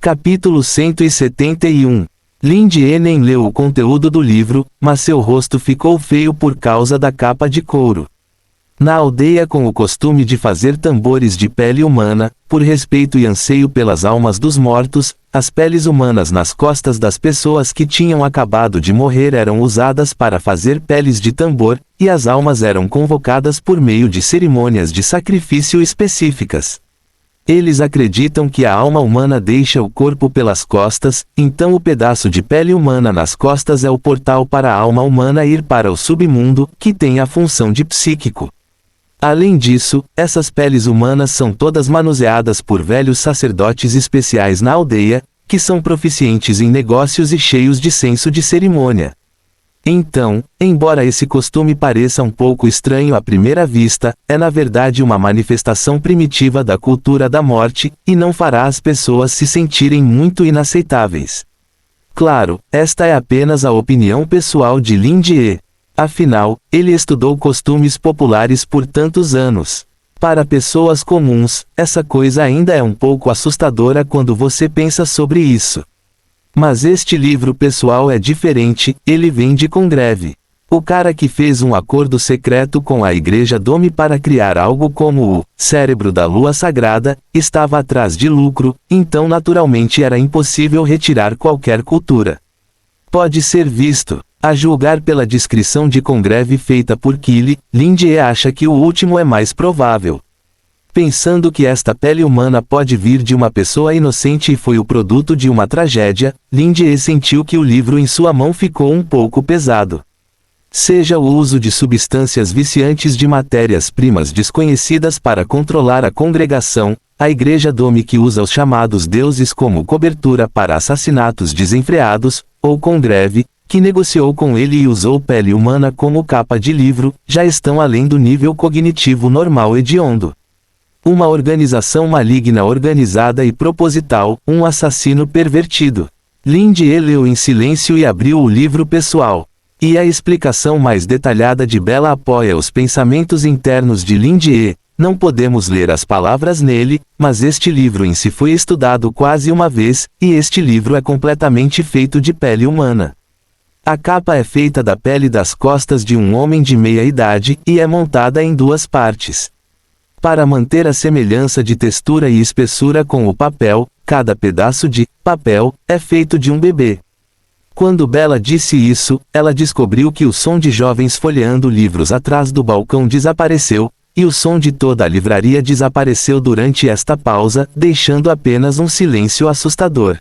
Capítulo 171. Lin-Die nem leu o conteúdo do livro, mas seu rosto ficou feio por causa da capa de couro. Na aldeia, com o costume de fazer tambores de pele humana, por respeito e anseio pelas almas dos mortos, as peles humanas nas costas das pessoas que tinham acabado de morrer eram usadas para fazer peles de tambor, e as almas eram convocadas por meio de cerimônias de sacrifício específicas. Eles acreditam que a alma humana deixa o corpo pelas costas, então o pedaço de pele humana nas costas é o portal para a alma humana ir para o submundo, que tem a função de psíquico. Além disso, essas peles humanas são todas manuseadas por velhos sacerdotes especiais na aldeia, que são proficientes em negócios e cheios de senso de cerimônia. Então, embora esse costume pareça um pouco estranho à primeira vista, é na verdade uma manifestação primitiva da cultura da morte, e não fará as pessoas se sentirem muito inaceitáveis. Claro, esta é apenas a opinião pessoal de Lin-Die. Afinal, ele estudou costumes populares por tantos anos. Para pessoas comuns, essa coisa ainda é um pouco assustadora quando você pensa sobre isso. Mas este livro pessoal é diferente, ele vem de Congreve. O cara que fez um acordo secreto com a Igreja Dome para criar algo como o cérebro da lua sagrada, estava atrás de lucro, então naturalmente era impossível retirar qualquer cultura. Pode ser visto. A julgar pela descrição de Congreve feita por Killy, Lin-Die acha que o último é mais provável. Pensando que esta pele humana pode vir de uma pessoa inocente e foi o produto de uma tragédia, Lin-Die sentiu que o livro em sua mão ficou um pouco pesado. Seja o uso de substâncias viciantes de matérias-primas desconhecidas para controlar a congregação, a Igreja Dome que usa os chamados deuses como cobertura para assassinatos desenfreados, ou Congreve, que negociou com ele e usou pele humana como capa de livro, já estão além do nível cognitivo normal hediondo. Uma organização maligna organizada e proposital, um assassino pervertido. Lin-Die leu em silêncio e abriu o livro pessoal. E a explicação mais detalhada de Bella apoia os pensamentos internos de Lin-Die. Não podemos ler as palavras nele, mas este livro em si foi estudado quase uma vez, e este livro é completamente feito de pele humana. A capa é feita da pele das costas de um homem de meia idade, e é montada em duas partes. Para manter a semelhança de textura e espessura com o papel, cada pedaço de papel é feito de um bebê. Quando Bella disse isso, ela descobriu que o som de jovens folheando livros atrás do balcão desapareceu, e o som de toda a livraria desapareceu durante esta pausa, deixando apenas um silêncio assustador.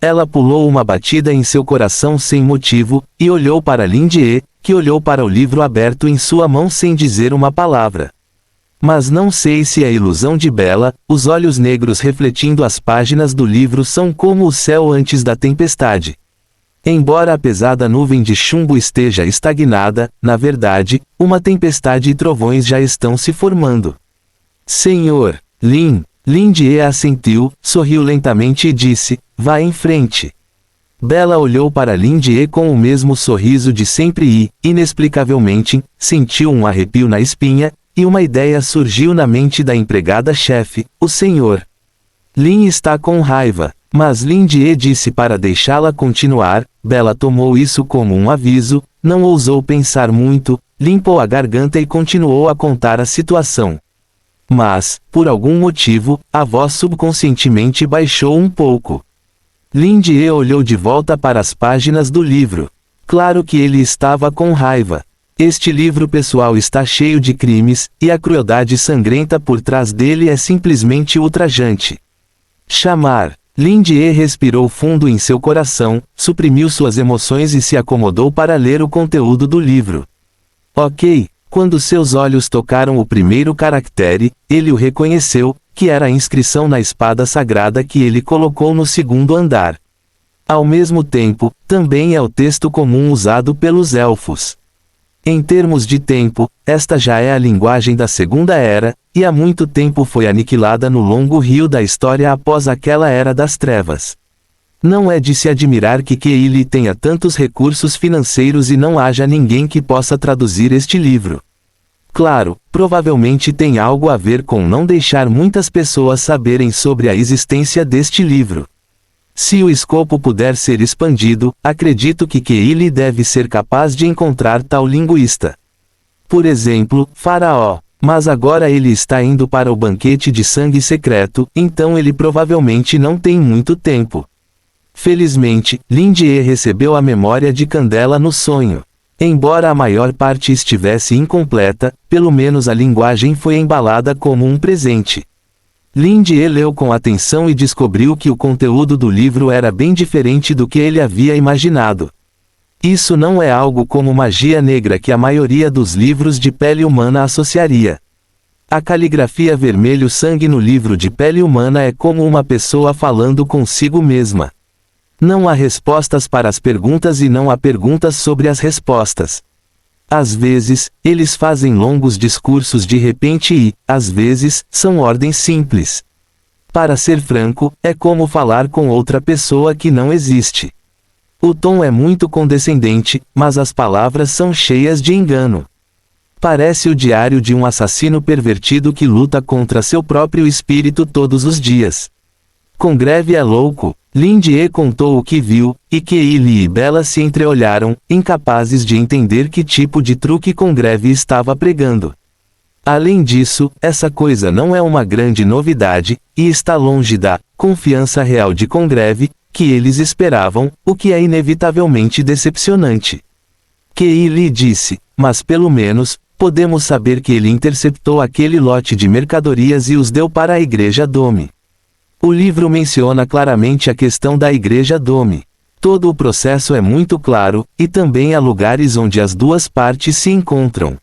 Ela pulou uma batida em seu coração sem motivo, e olhou para Lin-Die, que olhou para o livro aberto em sua mão sem dizer uma palavra. Mas não sei se é ilusão de Bella, os olhos negros refletindo as páginas do livro são como o céu antes da tempestade. Embora a pesada nuvem de chumbo esteja estagnada, na verdade, uma tempestade e trovões já estão se formando. Senhor, Lin-Die assentiu, sorriu lentamente e disse, vá em frente. Bella olhou para Lin-Die com o mesmo sorriso de sempre e, inexplicavelmente, sentiu um arrepio na espinha, e uma ideia surgiu na mente da empregada-chefe, o senhor. Lin está com raiva, mas Lin-Die disse para deixá-la continuar. Bella tomou isso como um aviso, não ousou pensar muito, limpou a garganta e continuou a contar a situação. Mas, por algum motivo, a voz subconscientemente baixou um pouco. Lin-Die olhou de volta para as páginas do livro. Claro que ele estava com raiva. Este livro pessoal está cheio de crimes, e a crueldade sangrenta por trás dele é simplesmente ultrajante. Lin-Die respirou fundo em seu coração, suprimiu suas emoções e se acomodou para ler o conteúdo do livro. Ok, quando seus olhos tocaram o primeiro caractere, ele o reconheceu, que era a inscrição na espada sagrada que ele colocou no segundo andar. Ao mesmo tempo, também é o texto comum usado pelos elfos. Em termos de tempo, esta já é a linguagem da Segunda Era, e há muito tempo foi aniquilada no longo rio da história após aquela Era das Trevas. Não é de se admirar que Keili tenha tantos recursos financeiros e não haja ninguém que possa traduzir este livro. Claro, provavelmente tem algo a ver com não deixar muitas pessoas saberem sobre a existência deste livro. Se o escopo puder ser expandido, acredito que Keili deve ser capaz de encontrar tal linguista. Por exemplo, Faraó. Mas agora ele está indo para o banquete de sangue secreto, então ele provavelmente não tem muito tempo. Felizmente, Lindie recebeu a memória de Candela no sonho. Embora a maior parte estivesse incompleta, pelo menos a linguagem foi embalada como um presente. Lindie leu com atenção e descobriu que o conteúdo do livro era bem diferente do que ele havia imaginado. Isso não é algo como magia negra que a maioria dos livros de pele humana associaria. A caligrafia vermelho sangue no livro de pele humana é como uma pessoa falando consigo mesma. Não há respostas para as perguntas e não há perguntas sobre as respostas. Às vezes, eles fazem longos discursos de repente e, às vezes, são ordens simples. Para ser franco, é como falar com outra pessoa que não existe. O tom é muito condescendente, mas as palavras são cheias de engano. Parece o diário de um assassino pervertido que luta contra seu próprio espírito todos os dias. Congreve é louco. Lindie contou o que viu, e Keili e Bella se entreolharam, incapazes de entender que tipo de truque Congreve estava pregando. Além disso, essa coisa não é uma grande novidade, e está longe da confiança real de Congreve, que eles esperavam, o que é inevitavelmente decepcionante. Keili disse, mas pelo menos, podemos saber que ele interceptou aquele lote de mercadorias e os deu para a Igreja Dome. O livro menciona claramente a questão da Igreja Dome. Todo o processo é muito claro, e também há lugares onde as duas partes se encontram.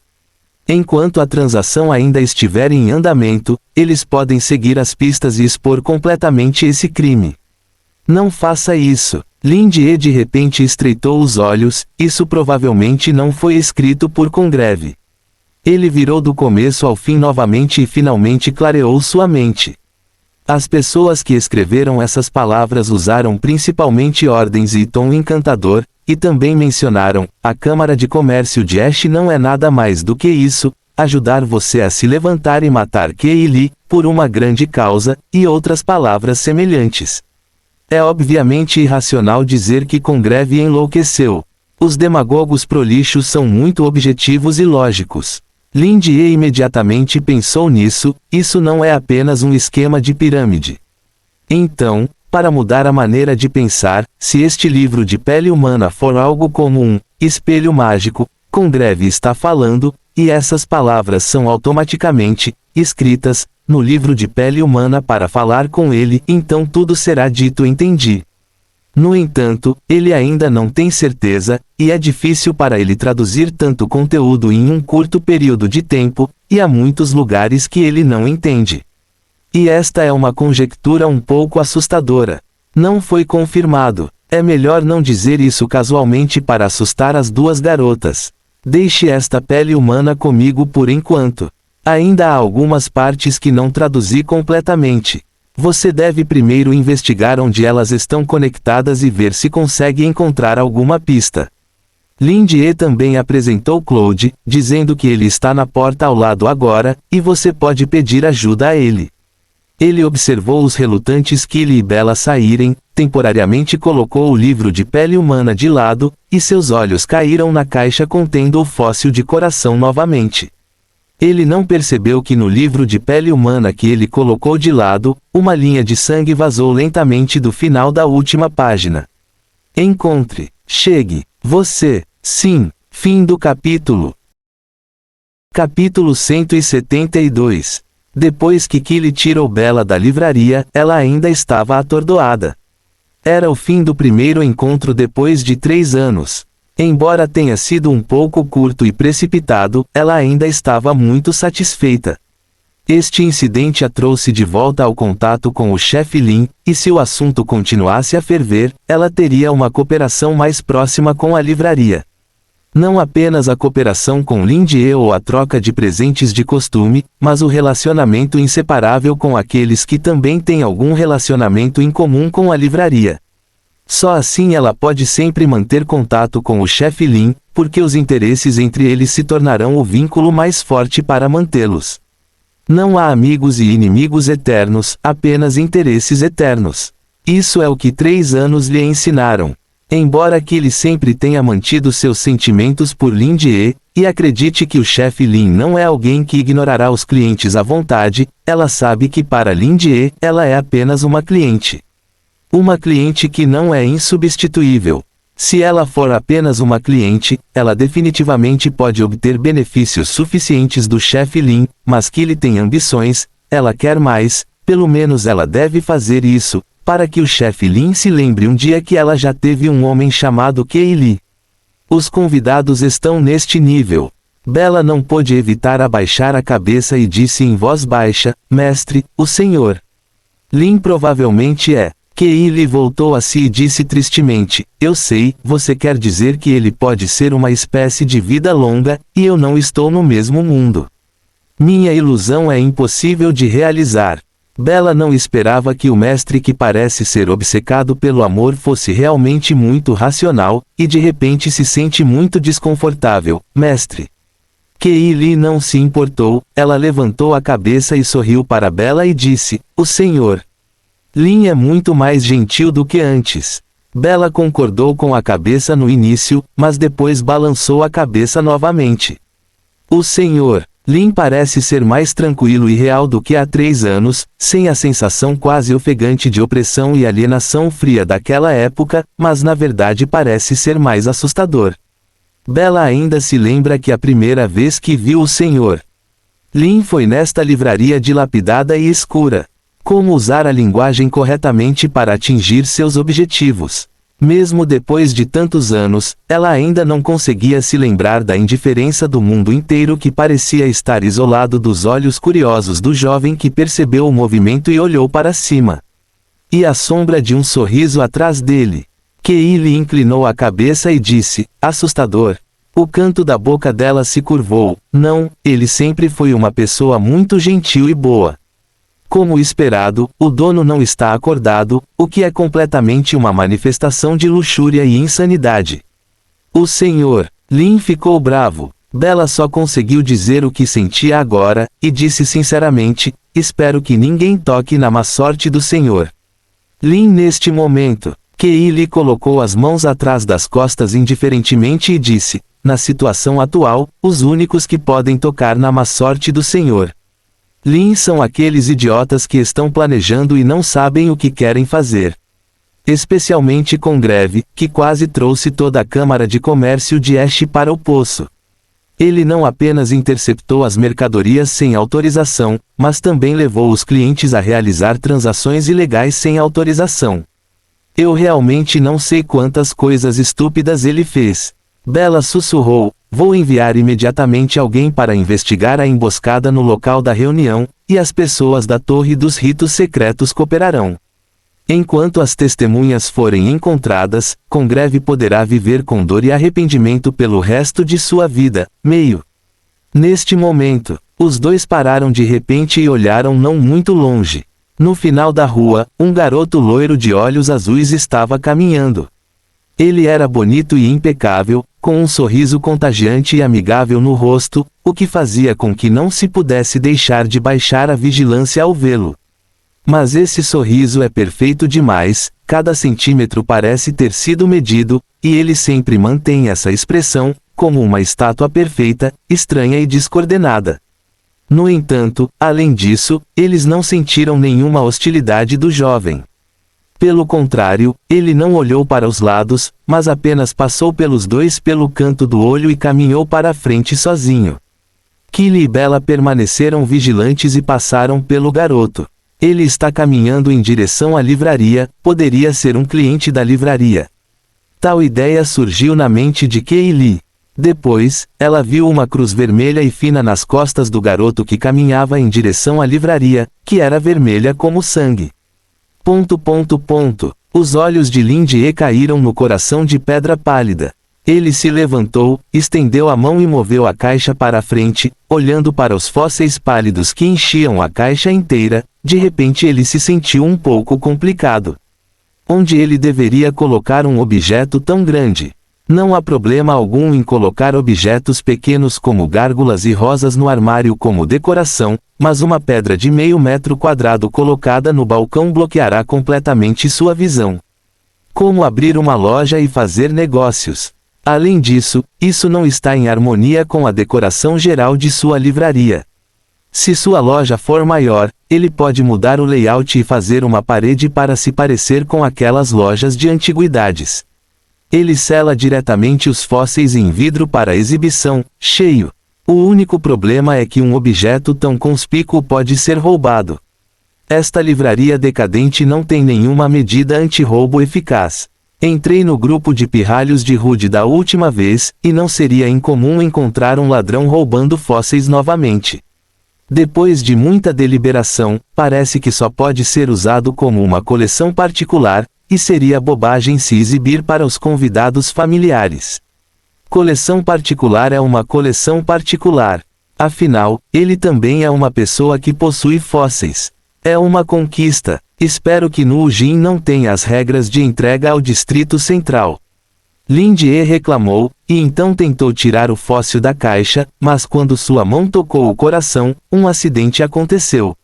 Enquanto a transação ainda estiver em andamento, eles podem seguir as pistas e expor completamente esse crime. Não faça isso. Lindie de repente estreitou os olhos, isso provavelmente não foi escrito por Congreve. Ele virou do começo ao fim novamente e finalmente clareou sua mente. As pessoas que escreveram essas palavras usaram principalmente ordens e tom encantador, e também mencionaram, a Câmara de Comércio de Ash não é nada mais do que isso, ajudar você a se levantar e matar Keili, por uma grande causa, e outras palavras semelhantes. É obviamente irracional dizer que Congreve enlouqueceu. Os demagogos prolixos são muito objetivos e lógicos. Lindie imediatamente pensou nisso, isso não é apenas um esquema de pirâmide. Então, para mudar a maneira de pensar, se este livro de pele humana for algo como um espelho mágico, Congreve está falando, e essas palavras são automaticamente escritas no livro de pele humana para falar com ele, então tudo será dito entendi. No entanto, ele ainda não tem certeza, e é difícil para ele traduzir tanto conteúdo em um curto período de tempo, e há muitos lugares que ele não entende. E esta é uma conjectura um pouco assustadora. Não foi confirmado. É melhor não dizer isso casualmente para assustar as duas garotas. Deixe esta pele humana comigo por enquanto. Ainda há algumas partes que não traduzi completamente. Você deve primeiro investigar onde elas estão conectadas e ver se consegue encontrar alguma pista. Lindie também apresentou Claude, dizendo que ele está na porta ao lado agora, e você pode pedir ajuda a ele. Ele observou os relutantes Keili e Bella saírem, temporariamente colocou o livro de pele humana de lado, e seus olhos caíram na caixa contendo o fóssil de coração novamente. Ele não percebeu que no livro de pele humana que ele colocou de lado, uma linha de sangue vazou lentamente do final da última página. Encontre. Chegue. Você. Sim. Fim do capítulo. Capítulo 172. Depois que Keili tirou Bella da livraria, ela ainda estava atordoada. Era o fim do primeiro encontro depois de 3 anos. Embora tenha sido um pouco curto e precipitado, ela ainda estava muito satisfeita. Este incidente a trouxe de volta ao contato com o chefe Lin, e se o assunto continuasse a ferver, ela teria uma cooperação mais próxima com a livraria. Não apenas a cooperação com Lindie ou a troca de presentes de costume, mas o relacionamento inseparável com aqueles que também têm algum relacionamento em comum com a livraria. Só assim ela pode sempre manter contato com o chefe Lin, porque os interesses entre eles se tornarão o vínculo mais forte para mantê-los. Não há amigos e inimigos eternos, apenas interesses eternos. Isso é o que 3 anos lhe ensinaram. Embora Kelly sempre tenha mantido seus sentimentos por Lin Jie, e acredite que o chefe Lin não é alguém que ignorará os clientes à vontade, ela sabe que para Lin Jie, ela é apenas uma cliente. Uma cliente que não é insubstituível. Se ela for apenas uma cliente, ela definitivamente pode obter benefícios suficientes do chefe Lin, mas Kelly tem ambições, ela quer mais, pelo menos ela deve fazer isso, para que o chefe Lin se lembre um dia que ela já teve um homem chamado Kelly. Os convidados estão neste nível. Bella não pôde evitar abaixar a cabeça e disse em voz baixa, mestre, o senhor Lin provavelmente é. Kelly voltou a si e disse tristemente, eu sei, você quer dizer que ele pode ser uma espécie de vida longa, e eu não estou no mesmo mundo. Minha ilusão é impossível de realizar. Bella não esperava que o mestre que parece ser obcecado pelo amor fosse realmente muito racional, e de repente se sente muito desconfortável, mestre. Kelly não se importou, ela levantou a cabeça e sorriu para Bella e disse, o senhor Lin é muito mais gentil do que antes. Bella concordou com a cabeça no início, mas depois balançou a cabeça novamente. O senhor Lin parece ser mais tranquilo e real do que há 3 anos, sem a sensação quase ofegante de opressão e alienação fria daquela época, mas na verdade parece ser mais assustador. Bella ainda se lembra que a primeira vez que viu o senhor Lin foi nesta livraria dilapidada e escura. Como usar a linguagem corretamente para atingir seus objetivos. Mesmo depois de tantos anos, ela ainda não conseguia se lembrar da indiferença do mundo inteiro que parecia estar isolado dos olhos curiosos do jovem que percebeu o movimento e olhou para cima. E a sombra de um sorriso atrás dele. Kelly inclinou a cabeça e disse, assustador. O canto da boca dela se curvou, não, ele sempre foi uma pessoa muito gentil e boa. Como esperado, o dono não está acordado, o que é completamente uma manifestação de luxúria e insanidade. O senhor Lin ficou bravo. Bella só conseguiu dizer o que sentia agora, e disse sinceramente, espero que ninguém toque na má sorte do senhor Lin neste momento. Kelly colocou as mãos atrás das costas indiferentemente e disse, na situação atual, os únicos que podem tocar na má sorte do senhor Lin são aqueles idiotas que estão planejando e não sabem o que querem fazer. Especialmente com greve, que quase trouxe toda a Câmara de Comércio de Ash para o poço. Ele não apenas interceptou as mercadorias sem autorização, mas também levou os clientes a realizar transações ilegais sem autorização. Eu realmente não sei quantas coisas estúpidas ele fez. Bella sussurrou, vou enviar imediatamente alguém para investigar a emboscada no local da reunião, e as pessoas da Torre dos Ritos Secretos cooperarão. Enquanto as testemunhas forem encontradas, Congreve poderá viver com dor e arrependimento pelo resto de sua vida. Neste momento, os dois pararam de repente e olharam não muito longe. No final da rua, um garoto loiro de olhos azuis estava caminhando. Ele era bonito e impecável, com um sorriso contagiante e amigável no rosto, o que fazia com que não se pudesse deixar de baixar a vigilância ao vê-lo. Mas esse sorriso é perfeito demais, cada centímetro parece ter sido medido, e ele sempre mantém essa expressão, como uma estátua perfeita, estranha e descoordenada. No entanto, além disso, eles não sentiram nenhuma hostilidade do jovem. Pelo contrário, ele não olhou para os lados, mas apenas passou pelos dois pelo canto do olho e caminhou para a frente sozinho. Kelly e Bella permaneceram vigilantes e passaram pelo garoto. Ele está caminhando em direção à livraria, poderia ser um cliente da livraria. Tal ideia surgiu na mente de Kelly. Depois, ela viu uma cruz vermelha e fina nas costas do garoto que caminhava em direção à livraria, que era vermelha como sangue. Os olhos de Lin Jie caíram no coração de pedra pálida. Ele se levantou, estendeu a mão e moveu a caixa para a frente, olhando para os fósseis pálidos que enchiam a caixa inteira. De repente ele se sentiu um pouco complicado. Onde ele deveria colocar um objeto tão grande? Não há problema algum em colocar objetos pequenos como gárgulas e rosas no armário como decoração, mas uma pedra de meio metro quadrado colocada no balcão bloqueará completamente sua visão. Como abrir uma loja e fazer negócios. Além disso, isso não está em harmonia com a decoração geral de sua livraria. Se sua loja for maior, ele pode mudar o layout e fazer uma parede para se parecer com aquelas lojas de antiguidades. Ele sela diretamente os fósseis em vidro para exibição, cheio. O único problema é que um objeto tão conspícuo pode ser roubado. Esta livraria decadente não tem nenhuma medida anti-roubo eficaz. Entrei no grupo de pirralhos de Rude da última vez, e não seria incomum encontrar um ladrão roubando fósseis novamente. Depois de muita deliberação, parece que só pode ser usado como uma coleção particular, e seria bobagem se exibir para os convidados familiares. Coleção particular é uma coleção particular. Afinal, ele também é uma pessoa que possui fósseis. É uma conquista. Espero que no Ujin não tenha as regras de entrega ao Distrito Central. Lin Jie reclamou, e então tentou tirar o fóssil da caixa, mas quando sua mão tocou o coração, um acidente aconteceu.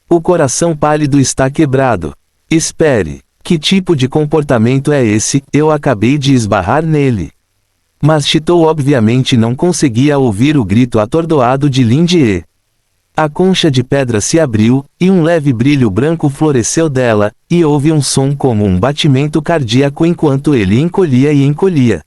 O coração pálido está quebrado. Espere. Que tipo de comportamento é esse? Eu acabei de esbarrar nele. Mas Chitou obviamente não conseguia ouvir o grito atordoado de Lin Jie. A concha de pedra se abriu, e um leve brilho branco floresceu dela, e houve um som como um batimento cardíaco enquanto ele encolhia e encolhia.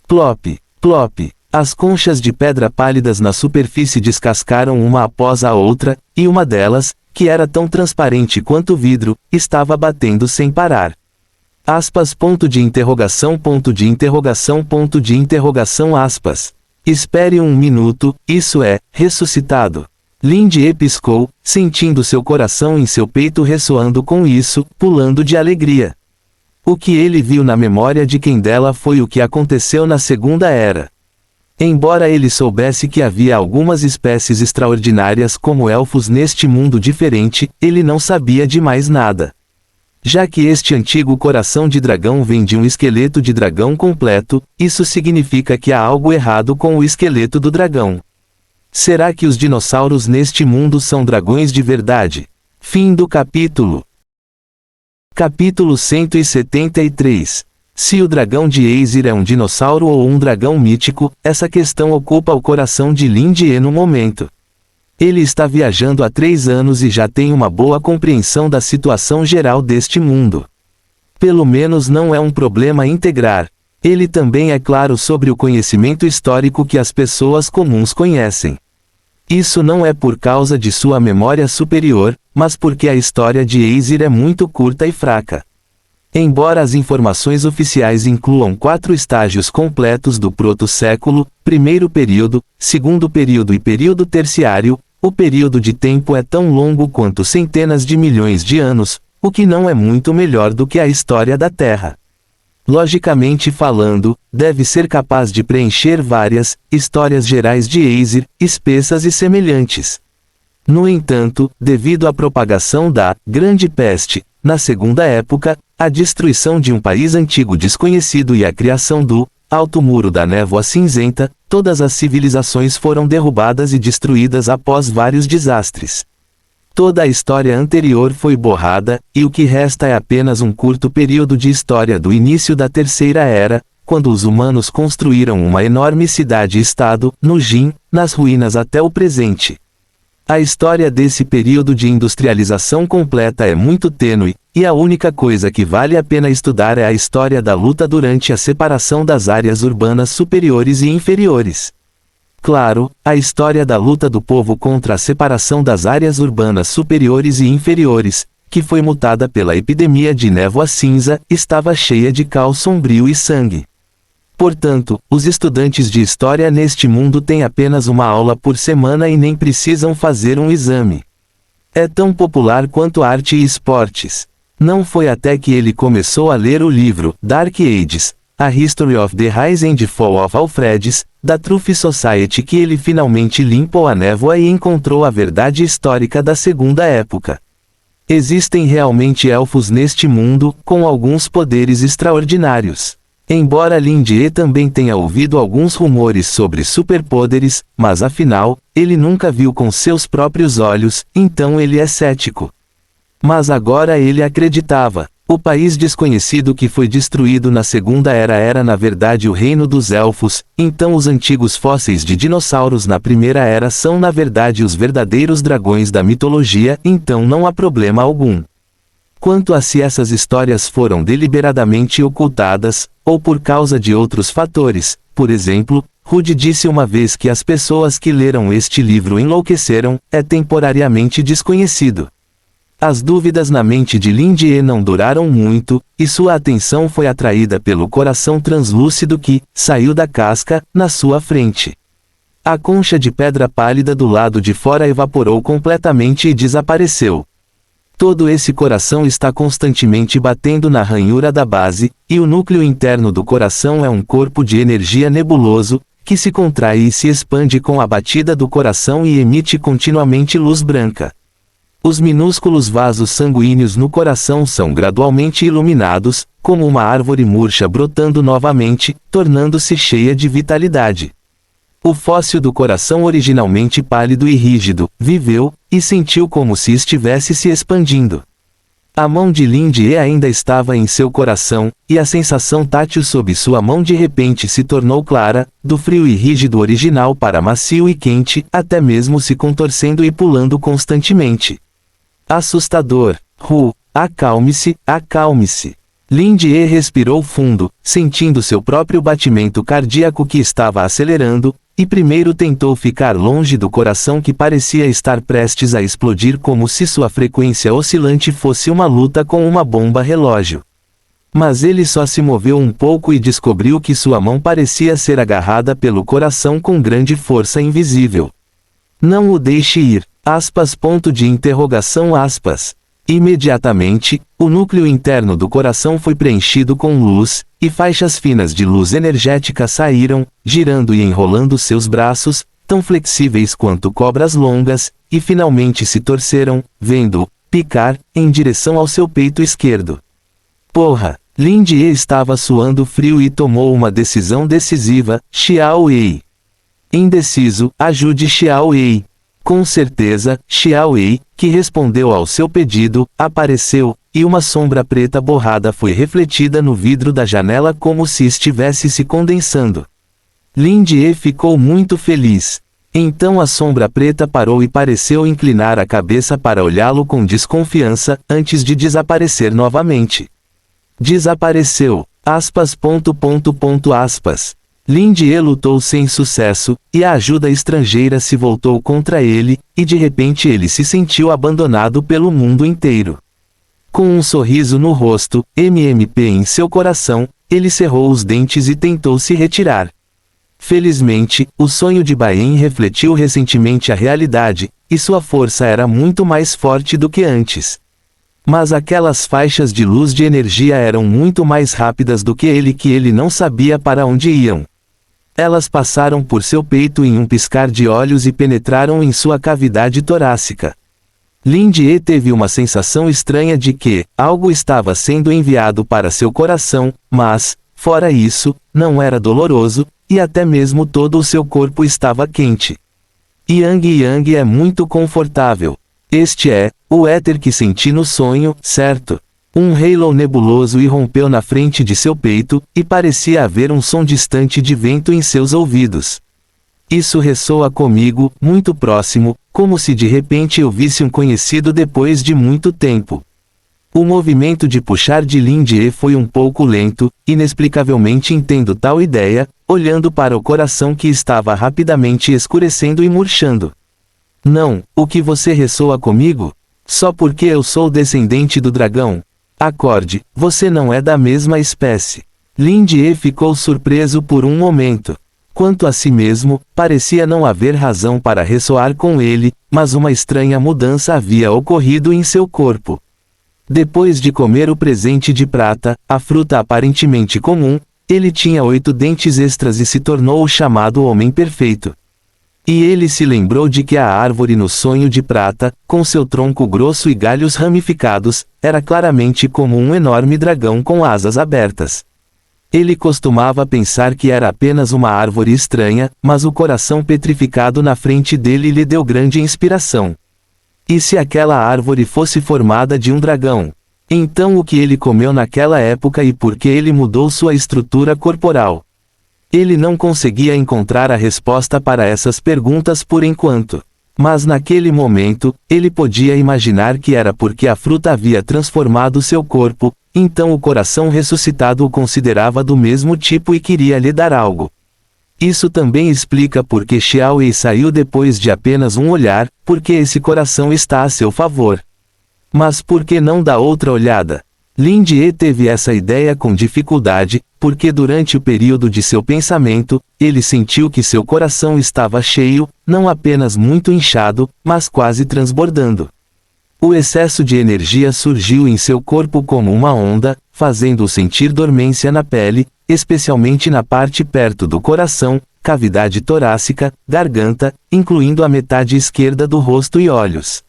Plop, plop. As conchas de pedra pálidas na superfície descascaram uma após a outra, e uma delas, que era tão transparente quanto vidro, estava batendo sem parar. Aspas, ponto de interrogação, ponto de interrogação, ponto de interrogação, aspas. Espere um minuto, isso é, ressuscitado. Lin Jie piscou, sentindo seu coração em seu peito ressoando com isso, pulando de alegria. O que ele viu na memória de quem dela foi o que aconteceu na Segunda Era. Embora ele soubesse que havia algumas espécies extraordinárias como elfos neste mundo diferente, ele não sabia de mais nada. Já que este antigo coração de dragão vem de um esqueleto de dragão completo, isso significa que há algo errado com o esqueleto do dragão. Será que os dinossauros neste mundo são dragões de verdade? Fim do capítulo. Capítulo 173. Se o dragão de Aesir é um dinossauro ou um dragão mítico, essa questão ocupa o coração de Lin Jie no momento. Ele está viajando há 3 anos e já tem uma boa compreensão da situação geral deste mundo. Pelo menos não é um problema integrar. Ele também é claro sobre o conhecimento histórico que as pessoas comuns conhecem. Isso não é por causa de sua memória superior, mas porque a história de Aesir é muito curta e fraca. Embora as informações oficiais incluam 4 estágios completos do proto-século, primeiro período, segundo período e período terciário, o período de tempo é tão longo quanto centenas de milhões de anos, o que não é muito melhor do que a história da Terra. Logicamente falando, deve ser capaz de preencher várias histórias gerais de Aesir, espessas e semelhantes. No entanto, devido à propagação da Grande Peste, na Segunda Época, a destruição de um país antigo desconhecido e a criação do Alto Muro da Névoa Cinzenta, todas as civilizações foram derrubadas e destruídas após vários desastres. Toda a história anterior foi borrada, e o que resta é apenas um curto período de história do início da Terceira Era, quando os humanos construíram uma enorme cidade-estado, no Jin, nas ruínas até o presente. A história desse período de industrialização completa é muito tênue, e a única coisa que vale a pena estudar é a história da luta durante a separação das áreas urbanas superiores e inferiores. Claro, a história da luta do povo contra a separação das áreas urbanas superiores e inferiores, que foi mutada pela epidemia de névoa cinza, estava cheia de caos sombrio e sangue. Portanto, os estudantes de história neste mundo têm apenas uma aula por semana e nem precisam fazer um exame. É tão popular quanto arte e esportes. Não foi até que ele começou a ler o livro Dark Ages, A History of the Rise and Fall of Alfred's, da Truth Society que ele finalmente limpou a névoa e encontrou a verdade histórica da Segunda Época. Existem realmente elfos neste mundo, com alguns poderes extraordinários. Embora Lin Jie também tenha ouvido alguns rumores sobre superpoderes, mas afinal, ele nunca viu com seus próprios olhos, então ele é cético. Mas agora ele acreditava. O país desconhecido que foi destruído na Segunda Era era na verdade o reino dos elfos, então os antigos fósseis de dinossauros na Primeira Era são na verdade os verdadeiros dragões da mitologia, então não há problema algum. Quanto a se essas histórias foram deliberadamente ocultadas, ou por causa de outros fatores, por exemplo, Rude disse uma vez que as pessoas que leram este livro enlouqueceram, é temporariamente desconhecido. As dúvidas na mente de Lin Jie não duraram muito, e sua atenção foi atraída pelo coração translúcido que saiu da casca na sua frente. A concha de pedra pálida do lado de fora evaporou completamente e desapareceu. Todo esse coração está constantemente batendo na ranhura da base, e o núcleo interno do coração é um corpo de energia nebuloso, que se contrai e se expande com a batida do coração e emite continuamente luz branca. Os minúsculos vasos sanguíneos no coração são gradualmente iluminados, como uma árvore murcha brotando novamente, tornando-se cheia de vitalidade. O fóssil do coração originalmente pálido e rígido, viveu, e sentiu como se estivesse se expandindo. A mão de Lin Jie ainda estava em seu coração, e a sensação tátil sob sua mão de repente se tornou clara, do frio e rígido original para macio e quente, até mesmo se contorcendo e pulando constantemente. Assustador. Acalme-se, acalme-se. Lin Jie respirou fundo, sentindo seu próprio batimento cardíaco que estava acelerando, e primeiro tentou ficar longe do coração que parecia estar prestes a explodir como se sua frequência oscilante fosse uma luta com uma bomba relógio. Mas ele só se moveu um pouco e descobriu que sua mão parecia ser agarrada pelo coração com grande força invisível. Não o deixe ir. Ponto de interrogação. Imediatamente, o núcleo interno do coração foi preenchido com luz, e faixas finas de luz energética saíram, girando e enrolando seus braços, tão flexíveis quanto cobras longas, e finalmente se torceram, vendo-o picar, em direção ao seu peito esquerdo. Porra! Lin Jie estava suando frio e tomou uma decisão decisiva. Xiao Wei. Indeciso, ajude Xiao Wei. Com certeza, Xiao Wei, que respondeu ao seu pedido, apareceu, e uma sombra preta borrada foi refletida no vidro da janela como se estivesse se condensando. Lin Jie ficou muito feliz. Então a sombra preta parou e pareceu inclinar a cabeça para olhá-lo com desconfiança, antes de desaparecer novamente. Desapareceu. Lin Jie lutou sem sucesso, e a ajuda estrangeira se voltou contra ele, e de repente ele se sentiu abandonado pelo mundo inteiro. Com um sorriso no rosto, MMP em seu coração, ele cerrou os dentes e tentou se retirar. Felizmente, o sonho de Baen refletiu recentemente a realidade, e sua força era muito mais forte do que antes. Mas aquelas faixas de luz de energia eram muito mais rápidas do que ele não sabia para onde iam. Elas passaram por seu peito em um piscar de olhos e penetraram em sua cavidade torácica. Lin Jie teve uma sensação estranha de que algo estava sendo enviado para seu coração, mas, fora isso, não era doloroso, e até mesmo todo o seu corpo estava quente. Yang é muito confortável. Este é o éter que senti no sonho, certo? Um halo nebuloso irrompeu na frente de seu peito, e parecia haver um som distante de vento em seus ouvidos. Isso ressoa comigo, muito próximo, como se de repente eu visse um conhecido depois de muito tempo. O movimento de puxar de Lin Jie foi um pouco lento, inexplicavelmente entendo tal ideia, olhando para o coração que estava rapidamente escurecendo e murchando. Não, o que você ressoa comigo? Só porque eu sou descendente do dragão? Acorde, você não é da mesma espécie. Lin Jie ficou surpreso por um momento. Quanto a si mesmo, parecia não haver razão para ressoar com ele, mas uma estranha mudança havia ocorrido em seu corpo. Depois de comer o presente de prata, a fruta aparentemente comum, ele tinha 8 dentes extras e se tornou o chamado Homem Perfeito. E ele se lembrou de que a árvore no sonho de prata, com seu tronco grosso e galhos ramificados, era claramente como um enorme dragão com asas abertas. Ele costumava pensar que era apenas uma árvore estranha, mas o coração petrificado na frente dele lhe deu grande inspiração. E se aquela árvore fosse formada de um dragão? Então o que ele comeu naquela época e por que ele mudou sua estrutura corporal? Ele não conseguia encontrar a resposta para essas perguntas por enquanto. Mas naquele momento, ele podia imaginar que era porque a fruta havia transformado seu corpo, então o coração ressuscitado o considerava do mesmo tipo e queria lhe dar algo. Isso também explica por que Xiaowei saiu depois de apenas um olhar, porque esse coração está a seu favor. Mas por que não dar outra olhada? Lin Jie teve essa ideia com dificuldade, porque durante o período de seu pensamento, ele sentiu que seu coração estava cheio, não apenas muito inchado, mas quase transbordando. O excesso de energia surgiu em seu corpo como uma onda, fazendo-o sentir dormência na pele, especialmente na parte perto do coração, cavidade torácica, garganta, incluindo a metade esquerda do rosto e olhos.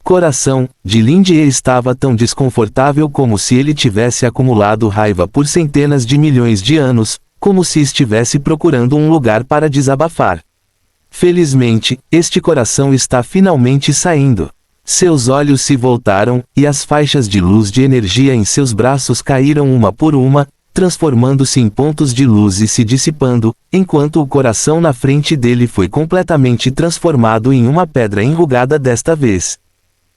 Coração de Lin Jie estava tão desconfortável como se ele tivesse acumulado raiva por centenas de milhões de anos, como se estivesse procurando um lugar para desabafar. Felizmente, este coração está finalmente saindo. Seus olhos se voltaram, e as faixas de luz de energia em seus braços caíram uma por uma, transformando-se em pontos de luz e se dissipando, enquanto o coração na frente dele foi completamente transformado em uma pedra enrugada desta vez.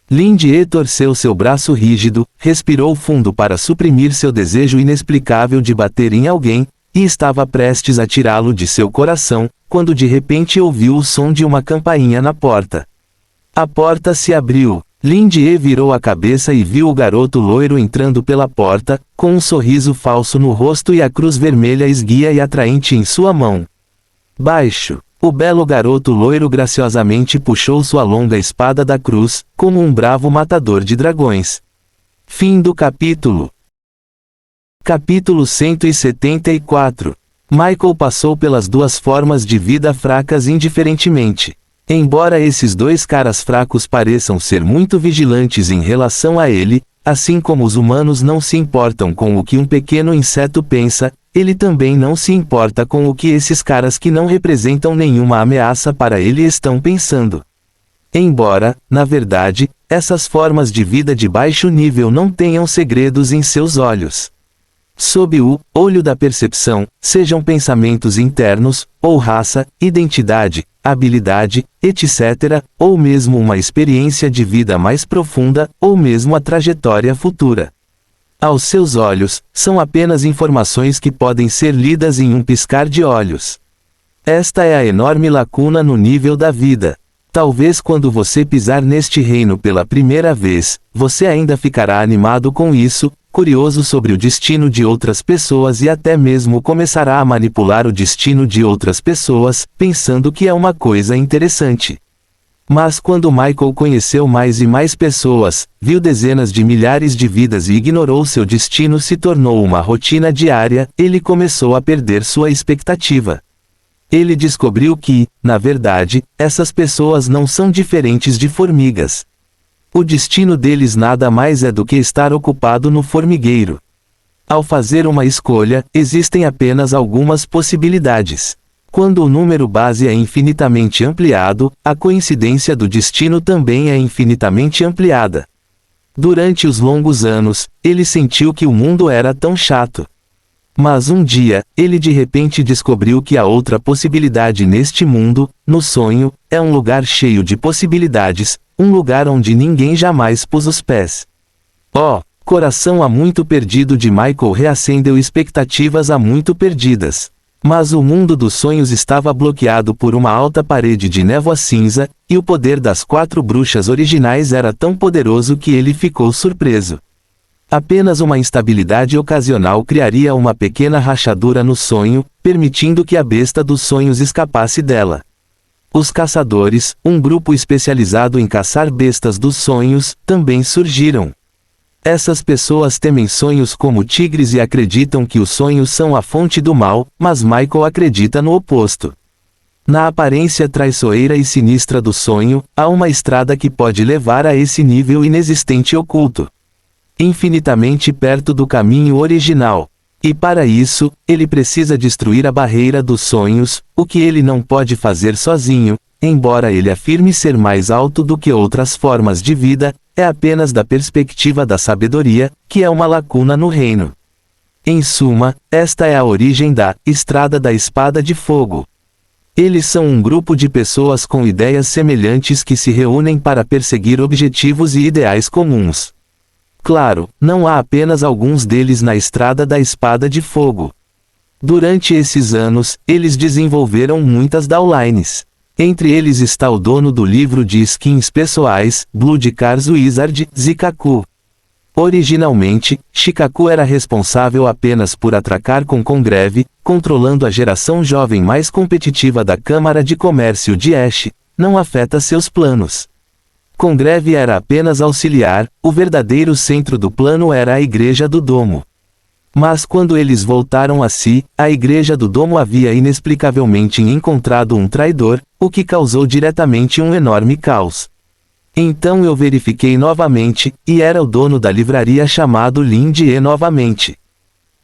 Lin Jie torceu seu braço rígido, respirou fundo para suprimir seu desejo inexplicável de bater em alguém, e estava prestes a tirá-lo de seu coração, quando de repente ouviu o som de uma campainha na porta. A porta se abriu. Lin Jie virou a cabeça e viu o garoto loiro entrando pela porta, com um sorriso falso no rosto e a cruz vermelha esguia e atraente em sua mão. Baixo. O belo garoto loiro graciosamente puxou sua longa espada da cruz, como um bravo matador de dragões. Fim do capítulo. Capítulo 174. Michael passou pelas duas formas de vida fracas indiferentemente. Embora esses dois caras fracos pareçam ser muito vigilantes em relação a ele, assim como os humanos não se importam com o que um pequeno inseto pensa, ele também não se importa com o que esses caras que não representam nenhuma ameaça para ele estão pensando. Embora, na verdade, essas formas de vida de baixo nível não tenham segredos em seus olhos. Sob o olho da percepção, sejam pensamentos internos, ou raça, identidade, habilidade, etc., ou mesmo uma experiência de vida mais profunda, ou mesmo a trajetória futura. Aos seus olhos, são apenas informações que podem ser lidas em um piscar de olhos. Esta é a enorme lacuna no nível da vida. Talvez quando você pisar neste reino pela primeira vez, você ainda ficará animado com isso, curioso sobre o destino de outras pessoas e até mesmo começará a manipular o destino de outras pessoas, pensando que é uma coisa interessante. Mas quando Michael conheceu mais e mais pessoas, viu dezenas de milhares de vidas e ignorou seu destino se tornou uma rotina diária, ele começou a perder sua expectativa. Ele descobriu que, na verdade, essas pessoas não são diferentes de formigas. O destino deles nada mais é do que estar ocupado no formigueiro. Ao fazer uma escolha, existem apenas algumas possibilidades. Quando o número base é infinitamente ampliado, a coincidência do destino também é infinitamente ampliada. Durante os longos anos, ele sentiu que o mundo era tão chato. Mas um dia, ele de repente descobriu que a outra possibilidade neste mundo, no sonho, é um lugar cheio de possibilidades, um lugar onde ninguém jamais pôs os pés. Coração há muito perdido de Michael reacendeu expectativas há muito perdidas. Mas o mundo dos sonhos estava bloqueado por uma alta parede de névoa cinza, e o poder das 4 bruxas originais era tão poderoso que ele ficou surpreso. Apenas uma instabilidade ocasional criaria uma pequena rachadura no sonho, permitindo que a besta dos sonhos escapasse dela. Os caçadores, um grupo especializado em caçar bestas dos sonhos, também surgiram. Essas pessoas temem sonhos como tigres e acreditam que os sonhos são a fonte do mal, mas Michael acredita no oposto. Na aparência traiçoeira e sinistra do sonho, há uma estrada que pode levar a esse nível inexistente oculto. Infinitamente perto do caminho original. E para isso, ele precisa destruir a barreira dos sonhos, o que ele não pode fazer sozinho, embora ele afirme ser mais alto do que outras formas de vida, é apenas da perspectiva da sabedoria, que é uma lacuna no reino. Em suma, esta é a origem da Estrada da Espada de Fogo. Eles são um grupo de pessoas com ideias semelhantes que se reúnem para perseguir objetivos e ideais comuns. Claro, não há apenas alguns deles na Estrada da Espada de Fogo. Durante esses anos, eles desenvolveram muitas downlines. Entre eles está o dono do livro de skins pessoais, Blood Cars Wizard, Zikaku. Originalmente, Shikaku era responsável apenas por atracar com Congreve, controlando a geração jovem mais competitiva da Câmara de Comércio de Ash, não afeta seus planos. Congreve era apenas auxiliar, o verdadeiro centro do plano era a Igreja do Domo. Mas quando eles voltaram a si, a Igreja do Domo havia inexplicavelmente encontrado um traidor, o que causou diretamente um enorme caos. Então eu verifiquei novamente, e era o dono da livraria chamado Lin Die novamente.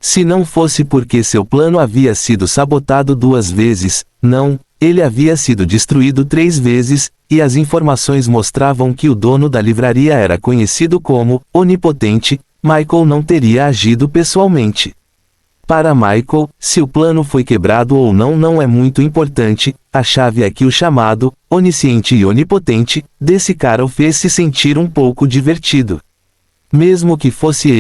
Se não fosse porque seu plano havia sido sabotado 2 vezes, não, ele havia sido destruído 3 vezes, e as informações mostravam que o dono da livraria era conhecido como Onipotente. Michael não teria agido pessoalmente. Para Michael, se o plano foi quebrado ou não é muito importante, a chave é que o chamado, onisciente e onipotente, desse cara o fez se sentir um pouco divertido. Mesmo que fosse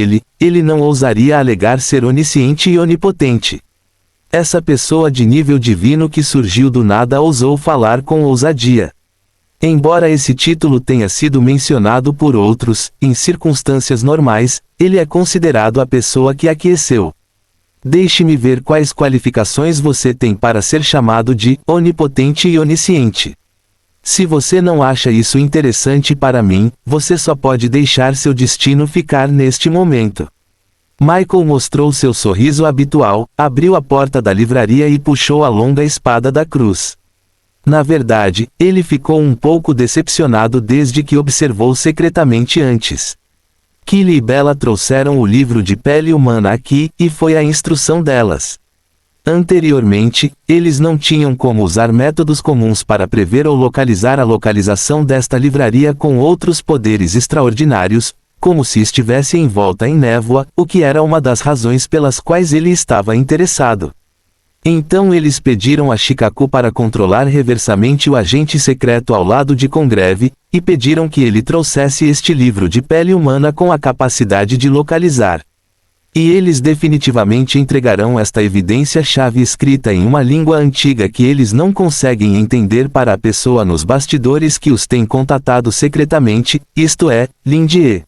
ele não ousaria alegar ser onisciente e onipotente. Essa pessoa de nível divino que surgiu do nada ousou falar com ousadia. Embora esse título tenha sido mencionado por outros, em circunstâncias normais, ele é considerado a pessoa que aqueceu. Deixe-me ver quais qualificações você tem para ser chamado de onipotente e onisciente. Se você não acha isso interessante para mim, você só pode deixar seu destino ficar neste momento. Michael mostrou seu sorriso habitual, abriu a porta da livraria e puxou a longa espada da cruz. Na verdade, ele ficou um pouco decepcionado desde que observou secretamente antes. Killy e Bella trouxeram o livro de pele humana aqui, e foi a instrução delas. Anteriormente, eles não tinham como usar métodos comuns para prever ou localizar a localização desta livraria com outros poderes extraordinários, como se estivesse envolta em névoa, o que era uma das razões pelas quais ele estava interessado. Então eles pediram a Shikaku para controlar reversamente o agente secreto ao lado de Congreve, e pediram que ele trouxesse este livro de pele humana com a capacidade de localizar. E eles definitivamente entregarão esta evidência-chave escrita em uma língua antiga que eles não conseguem entender para a pessoa nos bastidores que os tem contatado secretamente, isto é, Lin Die.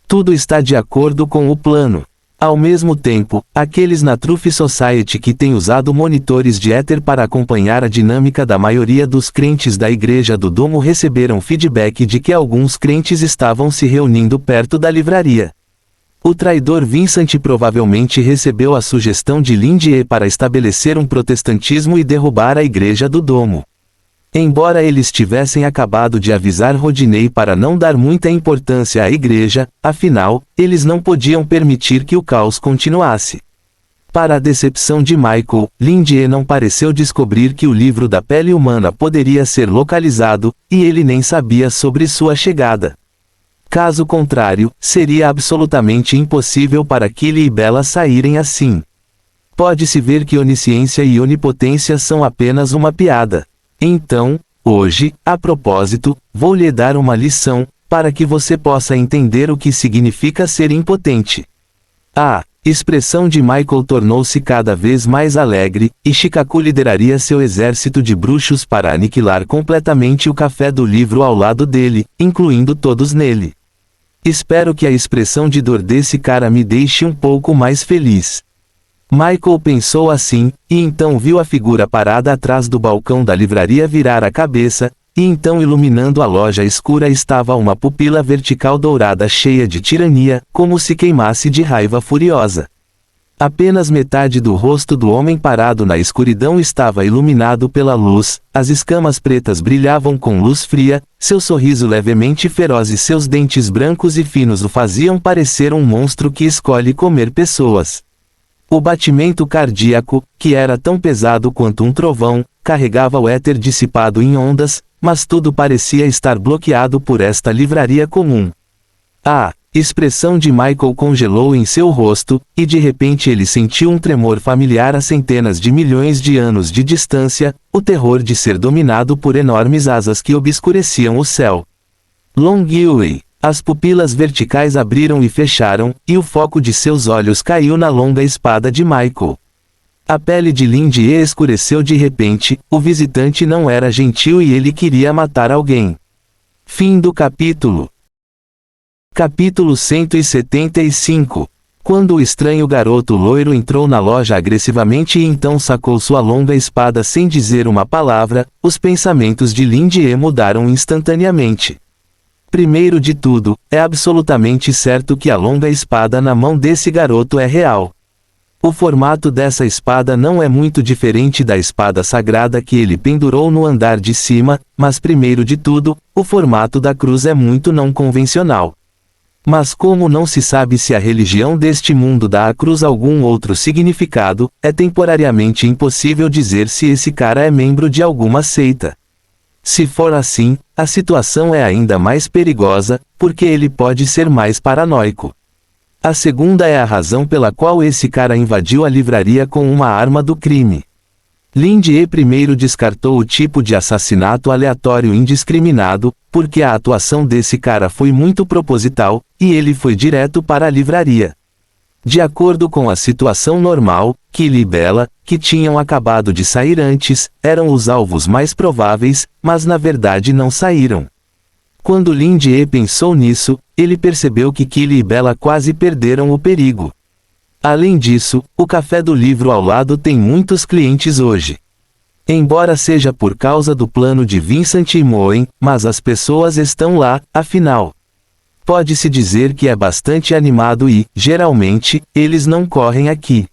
Tudo está de acordo com o plano. Ao mesmo tempo, aqueles na Truth Society que têm usado monitores de éter para acompanhar a dinâmica da maioria dos crentes da Igreja do Domo receberam feedback de que alguns crentes estavam se reunindo perto da livraria. O traidor Vincent provavelmente recebeu a sugestão de Lin Die para estabelecer um protestantismo e derrubar a Igreja do Domo. Embora eles tivessem acabado de avisar Rodney para não dar muita importância à igreja, afinal, eles não podiam permitir que o caos continuasse. Para a decepção de Michael, Lin Die não pareceu descobrir que o livro da pele humana poderia ser localizado, e ele nem sabia sobre sua chegada. Caso contrário, seria absolutamente impossível para Killy e Bella saírem assim. Pode-se ver que onisciência e onipotência são apenas uma piada. Então, hoje, a propósito, vou lhe dar uma lição, para que você possa entender o que significa ser impotente. A expressão de Michael tornou-se cada vez mais alegre, e Shikaku lideraria seu exército de bruxos para aniquilar completamente o café do livro ao lado dele, incluindo todos nele. Espero que a expressão de dor desse cara me deixe um pouco mais feliz. Michael pensou assim, e então viu a figura parada atrás do balcão da livraria virar a cabeça, e então iluminando a loja escura estava uma pupila vertical dourada cheia de tirania, como se queimasse de raiva furiosa. Apenas metade do rosto do homem parado na escuridão estava iluminado pela luz, as escamas pretas brilhavam com luz fria, seu sorriso levemente feroz e seus dentes brancos e finos o faziam parecer um monstro que escolhe comer pessoas. O batimento cardíaco, que era tão pesado quanto um trovão, carregava o éter dissipado em ondas, mas tudo parecia estar bloqueado por esta livraria comum. A expressão de Michael congelou em seu rosto, e de repente ele sentiu um tremor familiar a centenas de milhões de anos de distância, o terror de ser dominado por enormes asas que obscureciam o céu. Longway. As pupilas verticais abriram e fecharam, e o foco de seus olhos caiu na longa espada de Michael. A pele de Lindy escureceu de repente, o visitante não era gentil e ele queria matar alguém. Fim do capítulo. Capítulo 175. Quando o estranho garoto loiro entrou na loja agressivamente e então sacou sua longa espada sem dizer uma palavra, os pensamentos de Lindy mudaram instantaneamente. Primeiro de tudo, é absolutamente certo que a longa espada na mão desse garoto é real. O formato dessa espada não é muito diferente da espada sagrada que ele pendurou no andar de cima, mas primeiro de tudo, o formato da cruz é muito não convencional. Mas como não se sabe se a religião deste mundo dá à cruz algum outro significado, é temporariamente impossível dizer se esse cara é membro de alguma seita. Se for assim, a situação é ainda mais perigosa, porque ele pode ser mais paranoico. A segunda é a razão pela qual esse cara invadiu a livraria com uma arma do crime. Lindy primeiro descartou o tipo de assassinato aleatório indiscriminado, porque a atuação desse cara foi muito proposital, e ele foi direto para a livraria. De acordo com a situação normal, Killy e Bella, que tinham acabado de sair antes, eram os alvos mais prováveis, mas na verdade não saíram. Quando Lindy pensou nisso, ele percebeu que Killy e Bella quase perderam o perigo. Além disso, o café do livro ao lado tem muitos clientes hoje. Embora seja por causa do plano de Vincent e Moen, mas as pessoas estão lá, afinal. Pode-se dizer que é bastante animado e, geralmente, eles não correm aqui.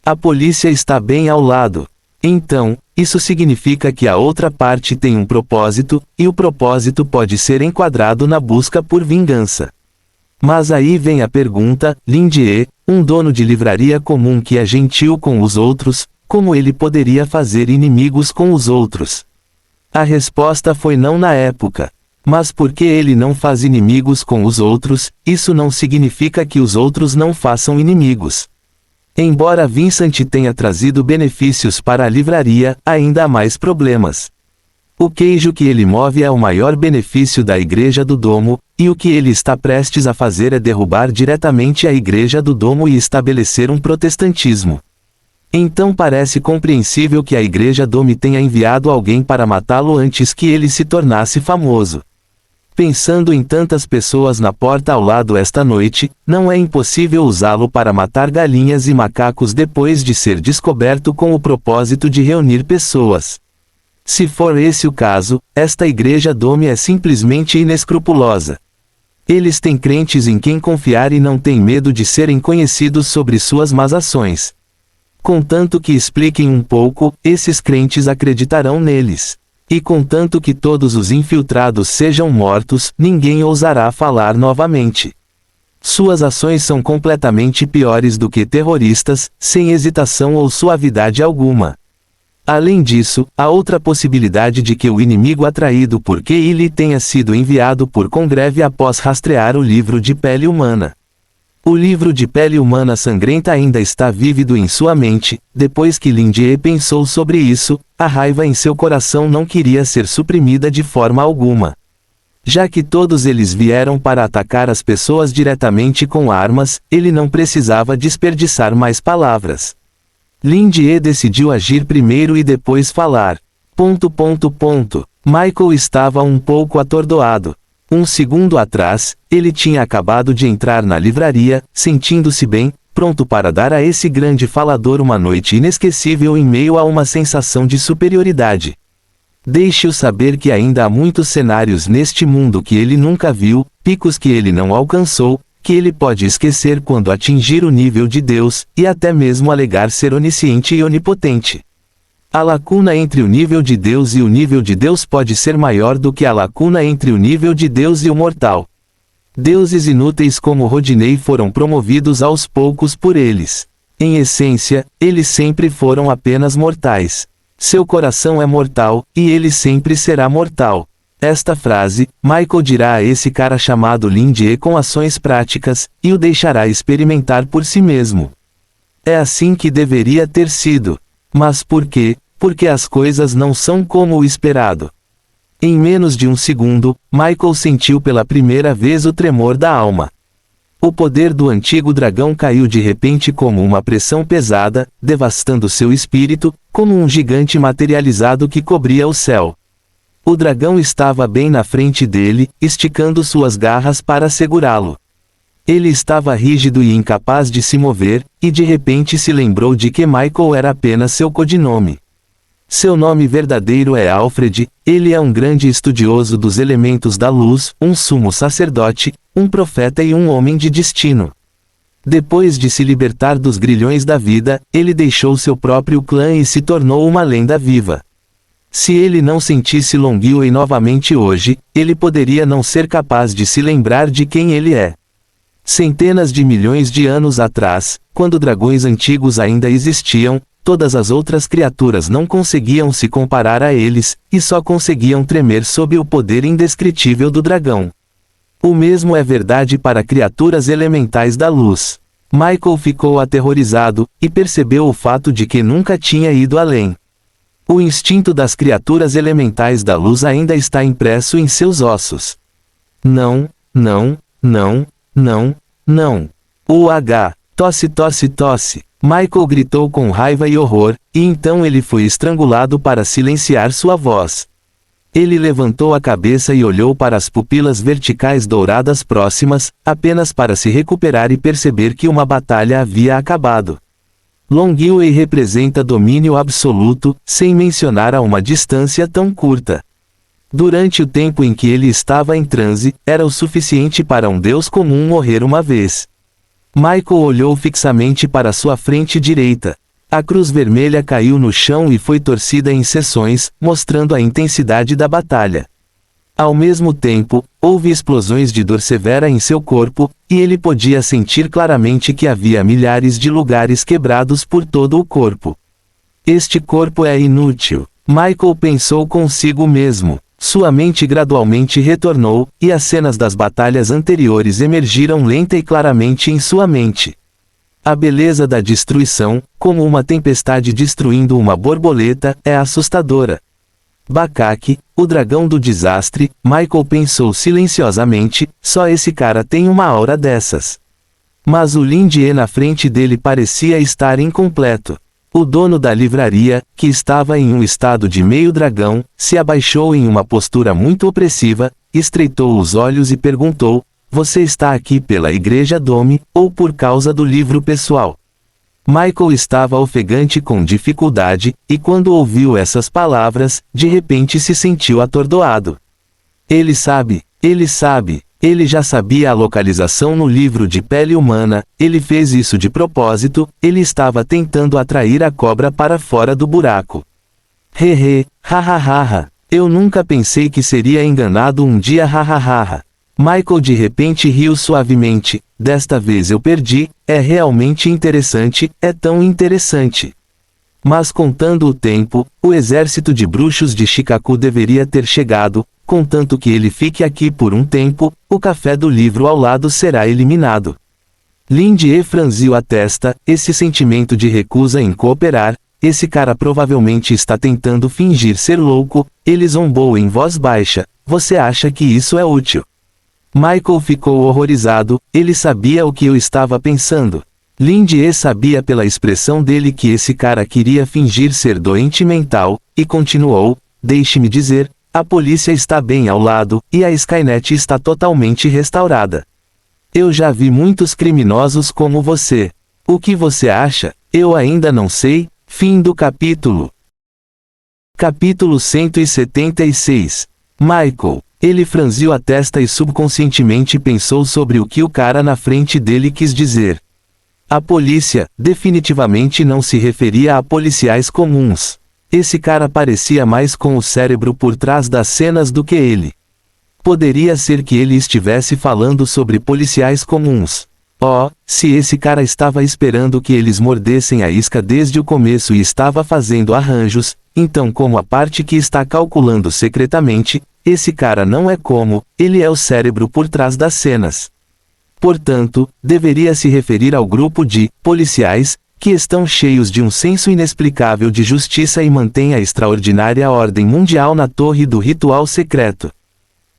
A polícia está bem ao lado. Então, isso significa que a outra parte tem um propósito, e o propósito pode ser enquadrado na busca por vingança. Mas aí vem a pergunta, Lindy, um dono de livraria comum que é gentil com os outros, como ele poderia fazer inimigos com os outros? A resposta foi não na época. Mas porque ele não faz inimigos com os outros, isso não significa que os outros não façam inimigos. Embora Vincent tenha trazido benefícios para a livraria, ainda há mais problemas. O queijo que ele move é o maior benefício da Igreja do Domo, e o que ele está prestes a fazer é derrubar diretamente a Igreja do Domo e estabelecer um protestantismo. Então parece compreensível que a Igreja Domo tenha enviado alguém para matá-lo antes que ele se tornasse famoso. Pensando em tantas pessoas na porta ao lado esta noite, não é impossível usá-lo para matar galinhas e macacos depois de ser descoberto com o propósito de reunir pessoas. Se for esse o caso, esta Igreja Domo é simplesmente inescrupulosa. Eles têm crentes em quem confiar e não têm medo de serem conhecidos sobre suas más ações. Contanto que expliquem um pouco, esses crentes acreditarão neles. E contanto que todos os infiltrados sejam mortos, ninguém ousará falar novamente. Suas ações são completamente piores do que terroristas, sem hesitação ou suavidade alguma. Além disso, há outra possibilidade de que o inimigo atraído por Killy tenha sido enviado por Congreve após rastrear o livro de pele humana. O livro de pele humana sangrenta ainda está vívido em sua mente. Depois que Lindy pensou sobre isso, a raiva em seu coração não queria ser suprimida de forma alguma. Já que todos eles vieram para atacar as pessoas diretamente com armas, ele não precisava desperdiçar mais palavras. Lindy decidiu agir primeiro e depois falar. Michael estava um pouco atordoado. Um segundo atrás, ele tinha acabado de entrar na livraria, sentindo-se bem, pronto para dar a esse grande falador uma noite inesquecível em meio a uma sensação de superioridade. Deixe-o saber que ainda há muitos cenários neste mundo que ele nunca viu, picos que ele não alcançou, que ele pode esquecer quando atingir o nível de Deus, e até mesmo alegar ser onisciente e onipotente. A lacuna entre o nível de Deus e o nível de Deus pode ser maior do que a lacuna entre o nível de Deus e o mortal. Deuses inúteis como Rodney foram promovidos aos poucos por eles. Em essência, eles sempre foram apenas mortais. Seu coração é mortal, e ele sempre será mortal. Esta frase, Michael dirá a esse cara chamado Lin-Je com ações práticas, e o deixará experimentar por si mesmo. É assim que deveria ter sido. Mas por quê? Porque as coisas não são como o esperado. Em menos de um segundo, Michael sentiu pela primeira vez o tremor da alma. O poder do antigo dragão caiu de repente como uma pressão pesada, devastando seu espírito, como um gigante materializado que cobria o céu. O dragão estava bem na frente dele, esticando suas garras para segurá-lo. Ele estava rígido e incapaz de se mover, e de repente se lembrou de que Michael era apenas seu codinome. Seu nome verdadeiro é Alfred, ele é um grande estudioso dos elementos da luz, um sumo sacerdote, um profeta e um homem de destino. Depois de se libertar dos grilhões da vida, ele deixou seu próprio clã e se tornou uma lenda viva. Se ele não sentisse Longyearbyen novamente hoje, ele poderia não ser capaz de se lembrar de quem ele é. Centenas de milhões de anos atrás, quando dragões antigos ainda existiam, todas as outras criaturas não conseguiam se comparar a eles, e só conseguiam tremer sob o poder indescritível do dragão. O mesmo é verdade para criaturas elementais da luz. Michael ficou aterrorizado, e percebeu o fato de que nunca tinha ido além. O instinto das criaturas elementais da luz ainda está impresso em seus ossos. Não, não, não, não, não. Tosse, tosse, tosse. Michael gritou com raiva e horror, e então ele foi estrangulado para silenciar sua voz. Ele levantou a cabeça e olhou para as pupilas verticais douradas próximas, apenas para se recuperar e perceber que uma batalha havia acabado. Longyearbyen representa domínio absoluto, sem mencionar a uma distância tão curta. Durante o tempo em que ele estava em transe, era o suficiente para um deus comum morrer uma vez. Michael olhou fixamente para sua frente direita. A cruz vermelha caiu no chão e foi torcida em seções, mostrando a intensidade da batalha. Ao mesmo tempo, houve explosões de dor severa em seu corpo, e ele podia sentir claramente que havia milhares de lugares quebrados por todo o corpo. Este corpo é inútil. Michael pensou consigo mesmo. Sua mente gradualmente retornou, e as cenas das batalhas anteriores emergiram lenta e claramente em sua mente. A beleza da destruição, como uma tempestade destruindo uma borboleta, é assustadora. Bakaki, o dragão do desastre, Michael pensou silenciosamente, só esse cara tem uma aura dessas. Mas o Lin-Je na frente dele parecia estar incompleto. O dono da livraria, que estava em um estado de meio dragão, se abaixou em uma postura muito opressiva, estreitou os olhos e perguntou: "Você está aqui pela Igreja Dome, ou por causa do livro pessoal?" Michael estava ofegante com dificuldade, e quando ouviu essas palavras, de repente se sentiu atordoado. Ele sabe, ele já sabia a localização no livro de pele humana, ele fez isso de propósito, ele estava tentando atrair a cobra para fora do buraco. Hahaha, eu nunca pensei que seria enganado um dia hahaha. Michael de repente riu suavemente. Desta vez eu perdi, é realmente interessante, é tão interessante. Mas contando o tempo, o exército de bruxos de Shikaku deveria ter chegado, contanto que ele fique aqui por um tempo, o café do livro ao lado será eliminado. Lin-Je franziu a testa, esse sentimento de recusa em cooperar, esse cara provavelmente está tentando fingir ser louco, ele zombou em voz baixa, você acha que isso é útil? Michael ficou horrorizado, ele sabia o que eu estava pensando. Lin-Je sabia pela expressão dele que esse cara queria fingir ser doente mental, e continuou, deixe-me dizer, a polícia está bem ao lado, e a Skynet está totalmente restaurada. Eu já vi muitos criminosos como você. O que você acha? Eu ainda não sei. Fim do capítulo. Capítulo 176. Michael. Ele franziu a testa e subconscientemente pensou sobre o que o cara na frente dele quis dizer. A polícia, definitivamente não se referia a policiais comuns. Esse cara parecia mais com o cérebro por trás das cenas do que ele. Poderia ser que ele estivesse falando sobre policiais comuns. Oh, se esse cara estava esperando que eles mordessem a isca desde o começo e estava fazendo arranjos, então como a parte que está calculando secretamente, esse cara não é como, ele é o cérebro por trás das cenas. Portanto, deveria se referir ao grupo de policiais, que estão cheios de um senso inexplicável de justiça e mantêm a extraordinária ordem mundial na torre do ritual secreto.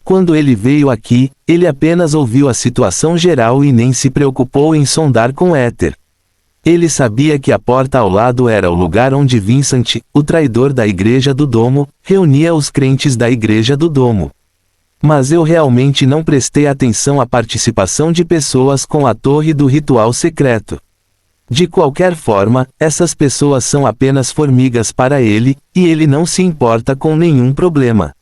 Quando ele veio aqui, ele apenas ouviu a situação geral e nem se preocupou em sondar com Éter. Ele sabia que a porta ao lado era o lugar onde Vincent, o traidor da Igreja do Domo, reunia os crentes da Igreja do Domo. Mas eu realmente não prestei atenção à participação de pessoas com a torre do ritual secreto. De qualquer forma, essas pessoas são apenas formigas para ele, e ele não se importa com nenhum problema.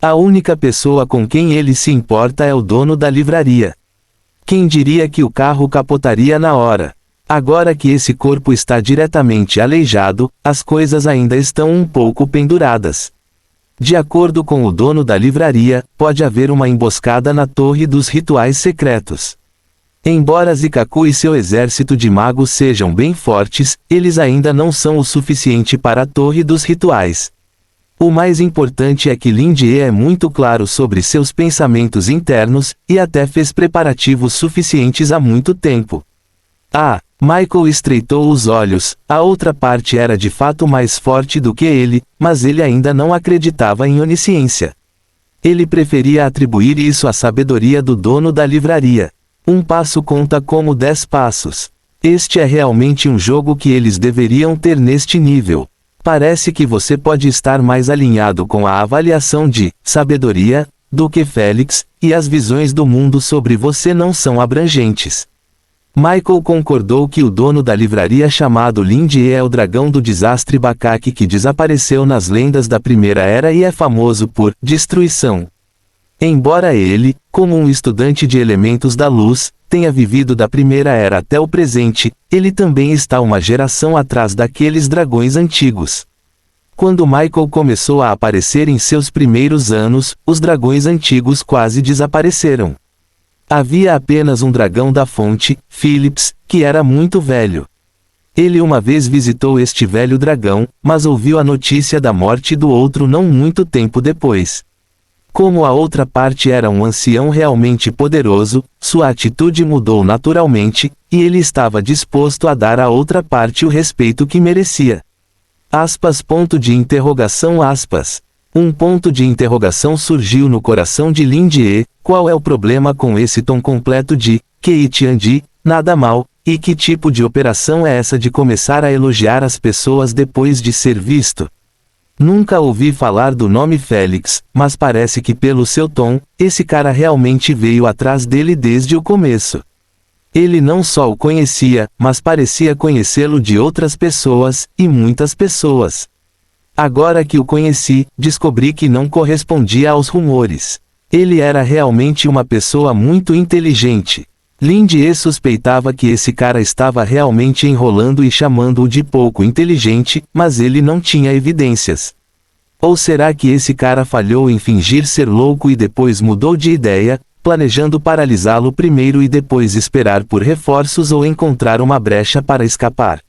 A única pessoa com quem ele se importa é o dono da livraria. Quem diria que o carro capotaria na hora? Agora que esse corpo está diretamente aleijado, as coisas ainda estão um pouco penduradas. De acordo com o dono da livraria, pode haver uma emboscada na torre dos rituais secretos. Embora Zikaku e seu exército de magos sejam bem fortes, eles ainda não são o suficiente para a torre dos rituais. O mais importante é que Lin-Die é muito claro sobre seus pensamentos internos, e até fez preparativos suficientes há muito tempo. Michael estreitou os olhos, a outra parte era de fato mais forte do que ele, mas ele ainda não acreditava em onisciência. Ele preferia atribuir isso à sabedoria do dono da livraria. Um passo conta como 10 passos. Este é realmente um jogo que eles deveriam ter neste nível. Parece que você pode estar mais alinhado com a avaliação de sabedoria do que Félix, e as visões do mundo sobre você não são abrangentes. Michael concordou que o dono da livraria chamado Lin-Die é o dragão do desastre Bakaki que desapareceu nas lendas da Primeira Era e é famoso por destruição. Embora ele, como um estudante de elementos da luz, tenha vivido da Primeira Era até o presente, ele também está uma geração atrás daqueles dragões antigos. Quando Michael começou a aparecer em seus primeiros anos, os dragões antigos quase desapareceram. Havia apenas um dragão da fonte, Phillips, que era muito velho. Ele uma vez visitou este velho dragão, mas ouviu a notícia da morte do outro não muito tempo depois. Como a outra parte era um ancião realmente poderoso, sua atitude mudou naturalmente, e ele estava disposto a dar à outra parte o respeito que merecia. Um ponto de interrogação surgiu no coração de Lin-Die. Qual é o problema com esse tom completo de Kei-Tian-Di, nada mal, e que tipo de operação é essa de começar a elogiar as pessoas depois de ser visto? Nunca ouvi falar do nome Félix, mas parece que pelo seu tom, esse cara realmente veio atrás dele desde o começo. Ele não só o conhecia, mas parecia conhecê-lo de outras pessoas, e muitas pessoas. Agora que o conheci, descobri que não correspondia aos rumores. Ele era realmente uma pessoa muito inteligente. Lin-Die suspeitava que esse cara estava realmente enrolando e chamando-o de pouco inteligente, mas ele não tinha evidências. Ou será que esse cara falhou em fingir ser louco e depois mudou de ideia, planejando paralisá-lo primeiro e depois esperar por reforços ou encontrar uma brecha para escapar?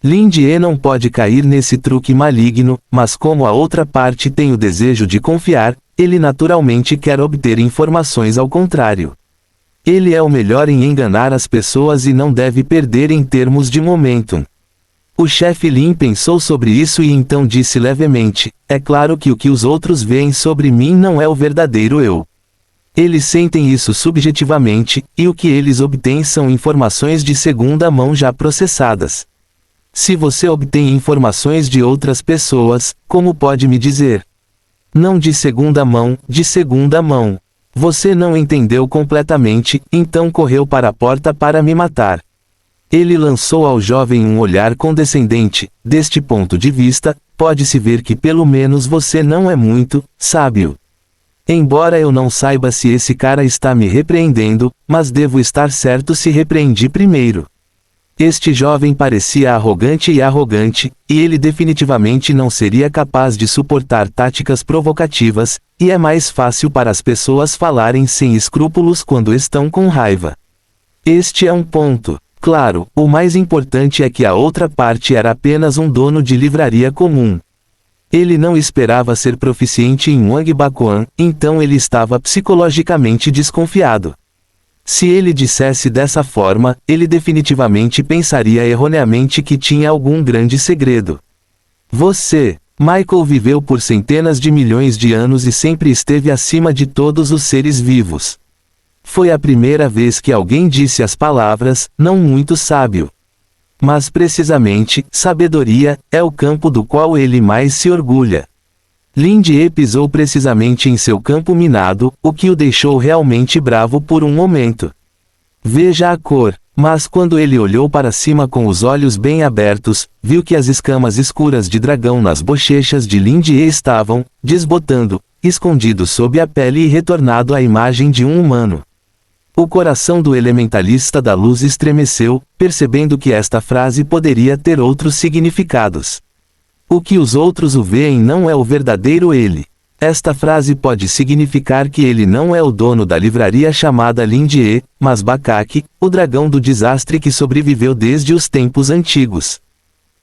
Lin-Die não pode cair nesse truque maligno, mas como a outra parte tem o desejo de confiar, ele naturalmente quer obter informações ao contrário. Ele é o melhor em enganar as pessoas e não deve perder em termos de momentum. O chefe Lin pensou sobre isso e então disse levemente, é claro que o que os outros veem sobre mim não é o verdadeiro eu. Eles sentem isso subjetivamente, e o que eles obtêm são informações de segunda mão já processadas. Se você obtém informações de outras pessoas, como pode me dizer? Não de segunda mão, de segunda mão. Você não entendeu completamente, então correu para a porta para me matar. Ele lançou ao jovem um olhar condescendente. Deste ponto de vista, pode-se ver que pelo menos você não é muito sábio. Embora eu não saiba se esse cara está me repreendendo, mas devo estar certo se repreendi primeiro. Este jovem parecia arrogante, e ele definitivamente não seria capaz de suportar táticas provocativas, e é mais fácil para as pessoas falarem sem escrúpulos quando estão com raiva. Este é um ponto. Claro, o mais importante é que a outra parte era apenas um dono de livraria comum. Ele não esperava ser proficiente em Wang Bakuan, então ele estava psicologicamente desconfiado. Se ele dissesse dessa forma, ele definitivamente pensaria erroneamente que tinha algum grande segredo. Michael viveu por centenas de milhões de anos e sempre esteve acima de todos os seres vivos. Foi a primeira vez que alguém disse as palavras, não muito sábio. Mas precisamente, sabedoria, é o campo do qual ele mais se orgulha. Lin Jie pisou precisamente em seu campo minado, o que o deixou realmente bravo por um momento. Veja a cor. Mas quando ele olhou para cima com os olhos bem abertos, viu que as escamas escuras de dragão nas bochechas de Lin Jie estavam, desbotando, escondidos sob a pele e retornado à imagem de um humano. O coração do elementalista da luz estremeceu, percebendo que esta frase poderia ter outros significados. O que os outros o veem não é o verdadeiro ele. Esta frase pode significar que ele não é o dono da livraria chamada Lin Jie, mas Bakaki, o dragão do desastre que sobreviveu desde os tempos antigos.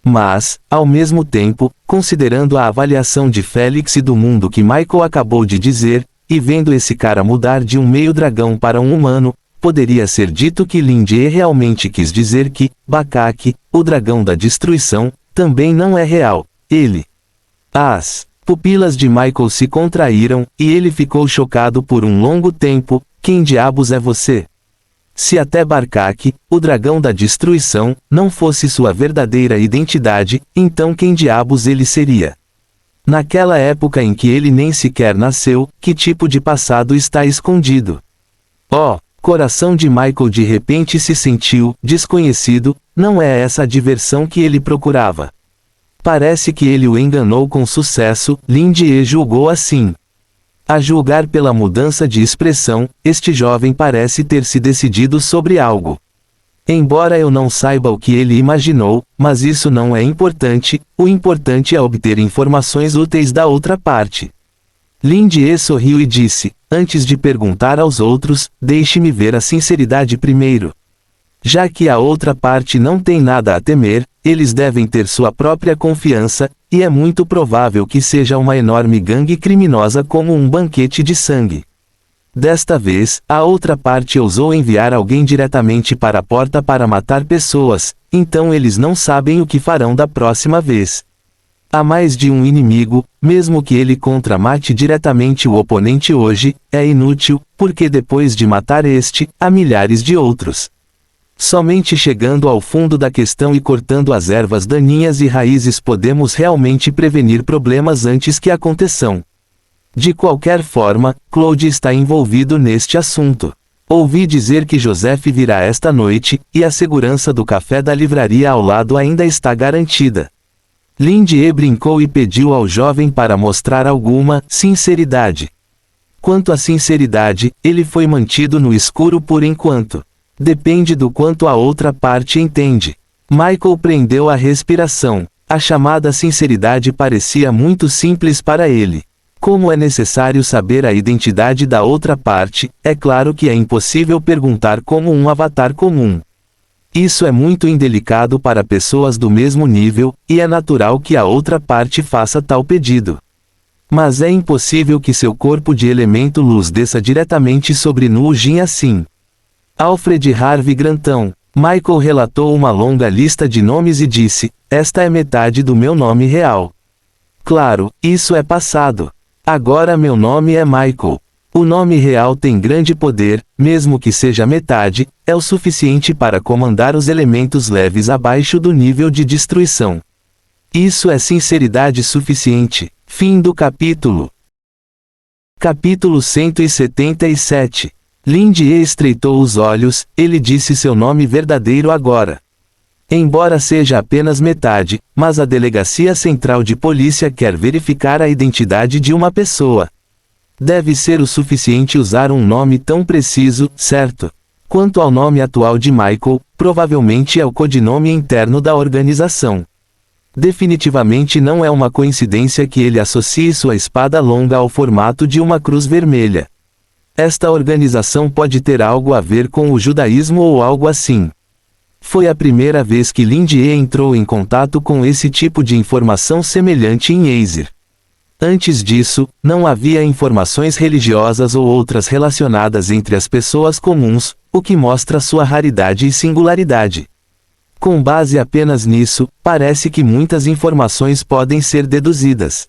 Mas, ao mesmo tempo, considerando a avaliação de Félix e do mundo que Michael acabou de dizer, e vendo esse cara mudar de um meio-dragão para um humano, poderia ser dito que Lin Jie realmente quis dizer que, Bakaki, o dragão da destruição, também não é real. As pupilas de Michael se contraíram, e ele ficou chocado por um longo tempo. Quem diabos é você? Se até Bakaki, o dragão da destruição, não fosse sua verdadeira identidade, então quem diabos ele seria? Naquela época em que ele nem sequer nasceu, que tipo de passado está escondido? Coração de Michael de repente se sentiu desconhecido. Não é essa a diversão que ele procurava. Parece que ele o enganou com sucesso, Lin Jie julgou assim. A julgar pela mudança de expressão, este jovem parece ter se decidido sobre algo. Embora eu não saiba o que ele imaginou, mas isso não é importante, o importante é obter informações úteis da outra parte. Lin Jie sorriu e disse, antes de perguntar aos outros, deixe-me ver a sinceridade primeiro. Já que a outra parte não tem nada a temer, eles devem ter sua própria confiança, e é muito provável que seja uma enorme gangue criminosa como um banquete de sangue. Desta vez, a outra parte ousou enviar alguém diretamente para a porta para matar pessoas, então eles não sabem o que farão da próxima vez. Há mais de um inimigo, mesmo que ele mate diretamente o oponente hoje, é inútil, porque depois de matar este, há milhares de outros. Somente chegando ao fundo da questão e cortando as ervas daninhas e raízes podemos realmente prevenir problemas antes que aconteçam. De qualquer forma, Claude está envolvido neste assunto. Ouvi dizer que Joseph virá esta noite, e a segurança do café da livraria ao lado ainda está garantida. Lin Jie brincou e pediu ao jovem para mostrar alguma sinceridade. Quanto à sinceridade, ele foi mantido no escuro por enquanto. Depende do quanto a outra parte entende. Michael prendeu a respiração. A chamada sinceridade parecia muito simples para ele. Como é necessário saber a identidade da outra parte, é claro que é impossível perguntar como um avatar comum. Isso é muito indelicado para pessoas do mesmo nível, e é natural que a outra parte faça tal pedido. Mas é impossível que seu corpo de elemento luz desça diretamente sobre Nu Jin assim. Alfred Harvey Grantão. Michael relatou uma longa lista de nomes e disse, esta é metade do meu nome real. Claro, isso é passado. Agora meu nome é Michael. O nome real tem grande poder, mesmo que seja metade, é o suficiente para comandar os elementos leves abaixo do nível de destruição. Isso é sinceridade suficiente. Fim do capítulo. Capítulo 177. Lin Jie estreitou os olhos, ele disse seu nome verdadeiro agora. Embora seja apenas metade, mas a Delegacia Central de Polícia quer verificar a identidade de uma pessoa. Deve ser o suficiente usar um nome tão preciso, certo? Quanto ao nome atual de Michael, provavelmente é o codinome interno da organização. Definitivamente não é uma coincidência que ele associe sua espada longa ao formato de uma cruz vermelha. Esta organização pode ter algo a ver com o judaísmo ou algo assim. Foi a primeira vez que Lindy entrou em contato com esse tipo de informação semelhante em Aesir. Antes disso, não havia informações religiosas ou outras relacionadas entre as pessoas comuns, o que mostra sua raridade e singularidade. Com base apenas nisso, parece que muitas informações podem ser deduzidas.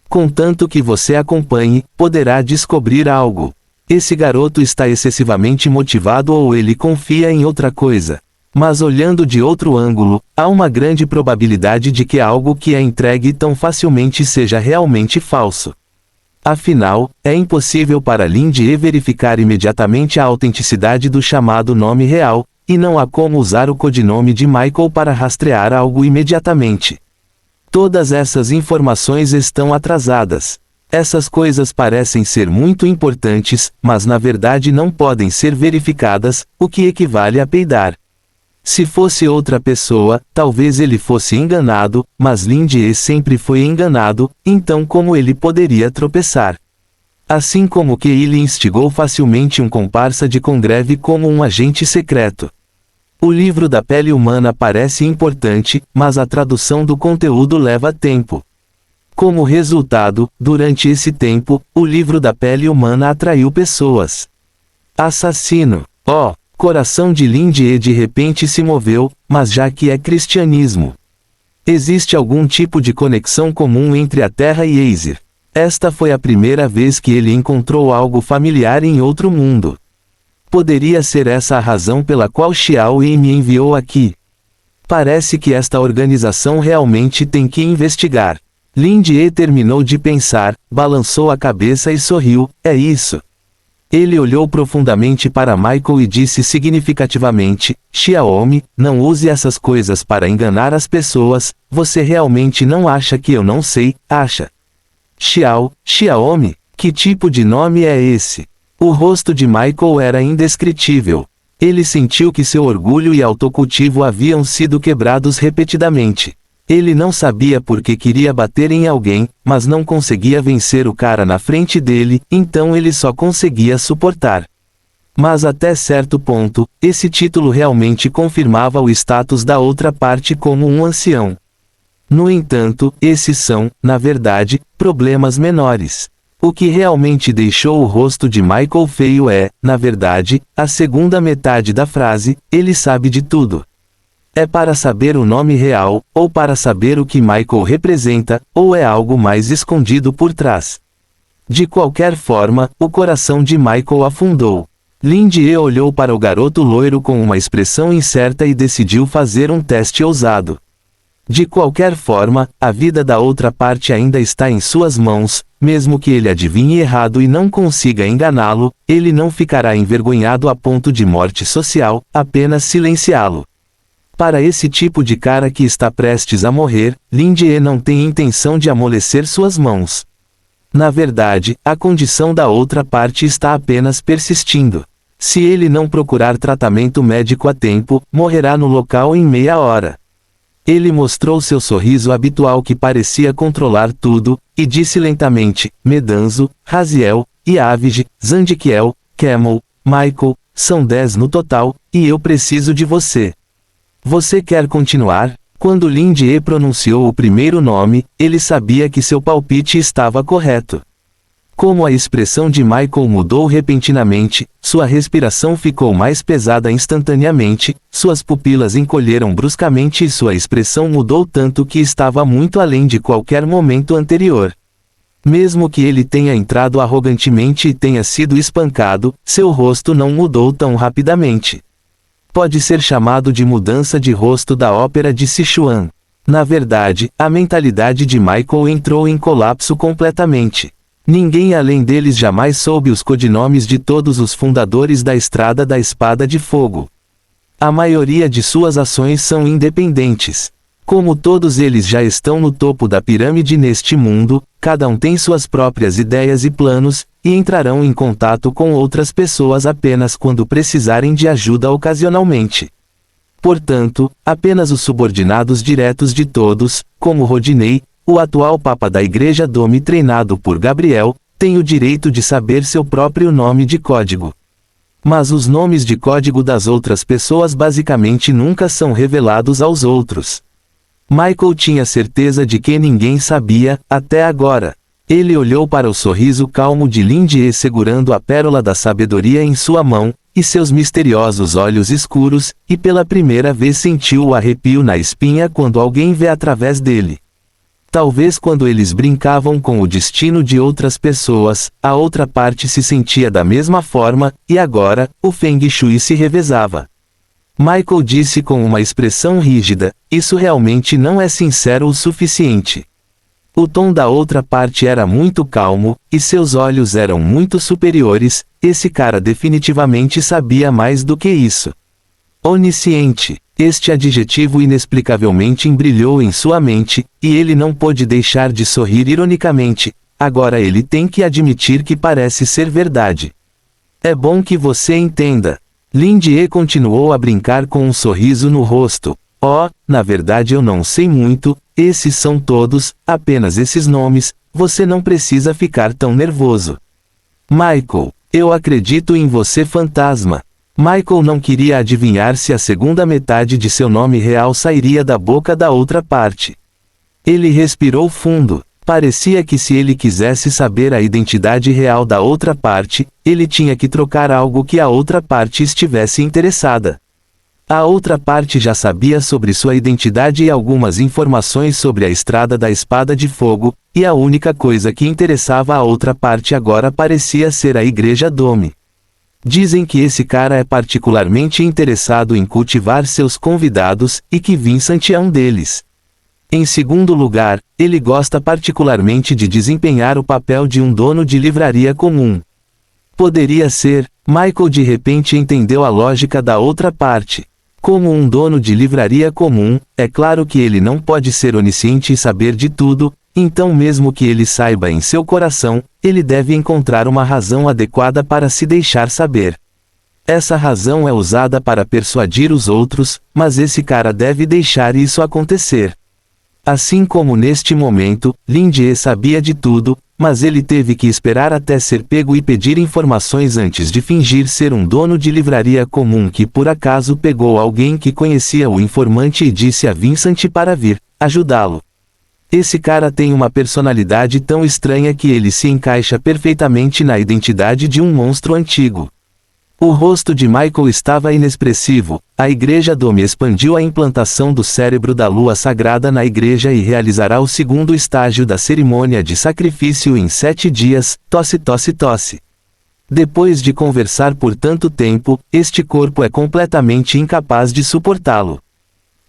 Contanto que você acompanhe, poderá descobrir algo. Esse garoto está excessivamente motivado ou ele confia em outra coisa. Mas olhando de outro ângulo, há uma grande probabilidade de que algo que é entregue tão facilmente seja realmente falso. Afinal, é impossível para Lindy verificar imediatamente a autenticidade do chamado nome real, e não há como usar o codinome de Michael para rastrear algo imediatamente. Todas essas informações estão atrasadas. Essas coisas parecem ser muito importantes, mas na verdade não podem ser verificadas, o que equivale a peidar. Se fosse outra pessoa, talvez ele fosse enganado, mas Lindy sempre foi enganado, então como ele poderia tropeçar? Assim como que ele instigou facilmente um comparsa de Congreve como um agente secreto. O livro da pele humana parece importante, mas a tradução do conteúdo leva tempo. Como resultado, durante esse tempo, o livro da pele humana atraiu pessoas. Assassino. Oh! Coração de Lindy de repente se moveu, mas já que é cristianismo. Existe algum tipo de conexão comum entre a Terra e Aesir. Esta foi a primeira vez que ele encontrou algo familiar em outro mundo. Poderia ser essa a razão pela qual Xiao Yi me enviou aqui. Parece que esta organização realmente tem que investigar. Lindy terminou de pensar, balançou a cabeça e sorriu, é isso. Ele olhou profundamente para Michael e disse significativamente, Xiaomi, não use essas coisas para enganar as pessoas, você realmente não acha que eu não sei, acha? Xiaomi, que tipo de nome é esse? O rosto de Michael era indescritível. Ele sentiu que seu orgulho e autocultivo haviam sido quebrados repetidamente. Ele não sabia por que queria bater em alguém, mas não conseguia vencer o cara na frente dele, então ele só conseguia suportar. Mas até certo ponto, esse título realmente confirmava o status da outra parte como um ancião. No entanto, esses são, na verdade, problemas menores. O que realmente deixou o rosto de Michael feio é, na verdade, a segunda metade da frase, ele sabe de tudo. É para saber o nome real, ou para saber o que Michael representa, ou é algo mais escondido por trás. De qualquer forma, o coração de Michael afundou. Lindy olhou para o garoto loiro com uma expressão incerta e decidiu fazer um teste ousado. De qualquer forma, a vida da outra parte ainda está em suas mãos, mesmo que ele adivinhe errado e não consiga enganá-lo, ele não ficará envergonhado a ponto de morte social, apenas silenciá-lo. Para esse tipo de cara que está prestes a morrer, Lindy não tem intenção de amolecer suas mãos. Na verdade, a condição da outra parte está apenas persistindo. Se ele não procurar tratamento médico a tempo, morrerá no local em meia hora. Ele mostrou seu sorriso habitual que parecia controlar tudo, e disse lentamente, Medanzo, Raziel, Iavige, Zandikiel, Camel, Michael, são 10 no total, e eu preciso de você. Você quer continuar? Quando Lindy pronunciou o primeiro nome, ele sabia que seu palpite estava correto. Como a expressão de Michael mudou repentinamente, sua respiração ficou mais pesada instantaneamente, suas pupilas encolheram bruscamente e sua expressão mudou tanto que estava muito além de qualquer momento anterior. Mesmo que ele tenha entrado arrogantemente e tenha sido espancado, seu rosto não mudou tão rapidamente. Pode ser chamado de mudança de rosto da ópera de Sichuan. Na verdade, a mentalidade de Michael entrou em colapso completamente. Ninguém além deles jamais soube os codinomes de todos os fundadores da Estrada da Espada de Fogo. A maioria de suas ações são independentes. Como todos eles já estão no topo da pirâmide neste mundo, cada um tem suas próprias ideias e planos, e entrarão em contato com outras pessoas apenas quando precisarem de ajuda ocasionalmente. Portanto, apenas os subordinados diretos de todos, como Rodinei, o atual Papa da Igreja Dome treinado por Gabriel, tem o direito de saber seu próprio nome de código. Mas os nomes de código das outras pessoas basicamente nunca são revelados aos outros. Michael tinha certeza de que ninguém sabia, até agora. Ele olhou para o sorriso calmo de Lindy segurando a pérola da sabedoria em sua mão, e seus misteriosos olhos escuros, e pela primeira vez sentiu o arrepio na espinha quando alguém vê através dele. Talvez quando eles brincavam com o destino de outras pessoas, a outra parte se sentia da mesma forma, e agora, o Feng Shui se revezava. Michael disse com uma expressão rígida, isso realmente não é sincero o suficiente. O tom da outra parte era muito calmo, e seus olhos eram muito superiores, esse cara definitivamente sabia mais do que isso. Onisciente. Este adjetivo inexplicavelmente embrilhou em sua mente, e ele não pôde deixar de sorrir ironicamente. Agora ele tem que admitir que parece ser verdade. É bom que você entenda. Lindy continuou a brincar com um sorriso no rosto. Oh, na verdade eu não sei muito, esses são todos, apenas esses nomes, você não precisa ficar tão nervoso. Michael, eu acredito em você, fantasma. Michael não queria adivinhar se a segunda metade de seu nome real sairia da boca da outra parte. Ele respirou fundo. Parecia que se ele quisesse saber a identidade real da outra parte, ele tinha que trocar algo que a outra parte estivesse interessada. A outra parte já sabia sobre sua identidade e algumas informações sobre a Estrada da Espada de Fogo, e a única coisa que interessava a outra parte agora parecia ser a Igreja Dome. Dizem que esse cara é particularmente interessado em cultivar seus convidados, e que Vincent é um deles. Em segundo lugar, ele gosta particularmente de desempenhar o papel de um dono de livraria comum. Poderia ser, Michael de repente entendeu a lógica da outra parte. Como um dono de livraria comum, é claro que ele não pode ser onisciente e saber de tudo, então mesmo que ele saiba em seu coração, ele deve encontrar uma razão adequada para se deixar saber. Essa razão é usada para persuadir os outros, mas esse cara deve deixar isso acontecer. Assim como neste momento, Lindy sabia de tudo, mas ele teve que esperar até ser pego e pedir informações antes de fingir ser um dono de livraria comum que por acaso pegou alguém que conhecia o informante e disse a Vincent para vir ajudá-lo. Esse cara tem uma personalidade tão estranha que ele se encaixa perfeitamente na identidade de um monstro antigo. O rosto de Michael estava inexpressivo. A Igreja Dome expandiu a implantação do cérebro da lua sagrada na igreja e realizará o segundo estágio da cerimônia de sacrifício em 7 dias, tosse tosse tosse. Depois de conversar por tanto tempo, este corpo é completamente incapaz de suportá-lo.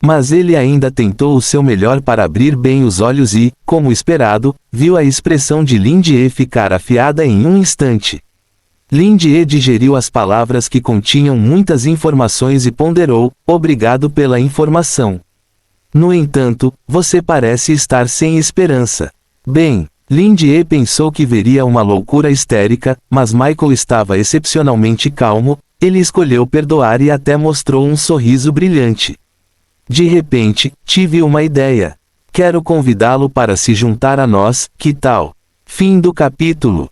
Mas ele ainda tentou o seu melhor para abrir bem os olhos e, como esperado, viu a expressão de Lindy ficar afiada em um instante. Lindy digeriu as palavras que continham muitas informações e ponderou, obrigado pela informação. No entanto, você parece estar sem esperança. Bem, Lindy pensou que veria uma loucura histérica, mas Michael estava excepcionalmente calmo, ele escolheu perdoar e até mostrou um sorriso brilhante. De repente, tive uma ideia. Quero convidá-lo para se juntar a nós, que tal? Fim do capítulo.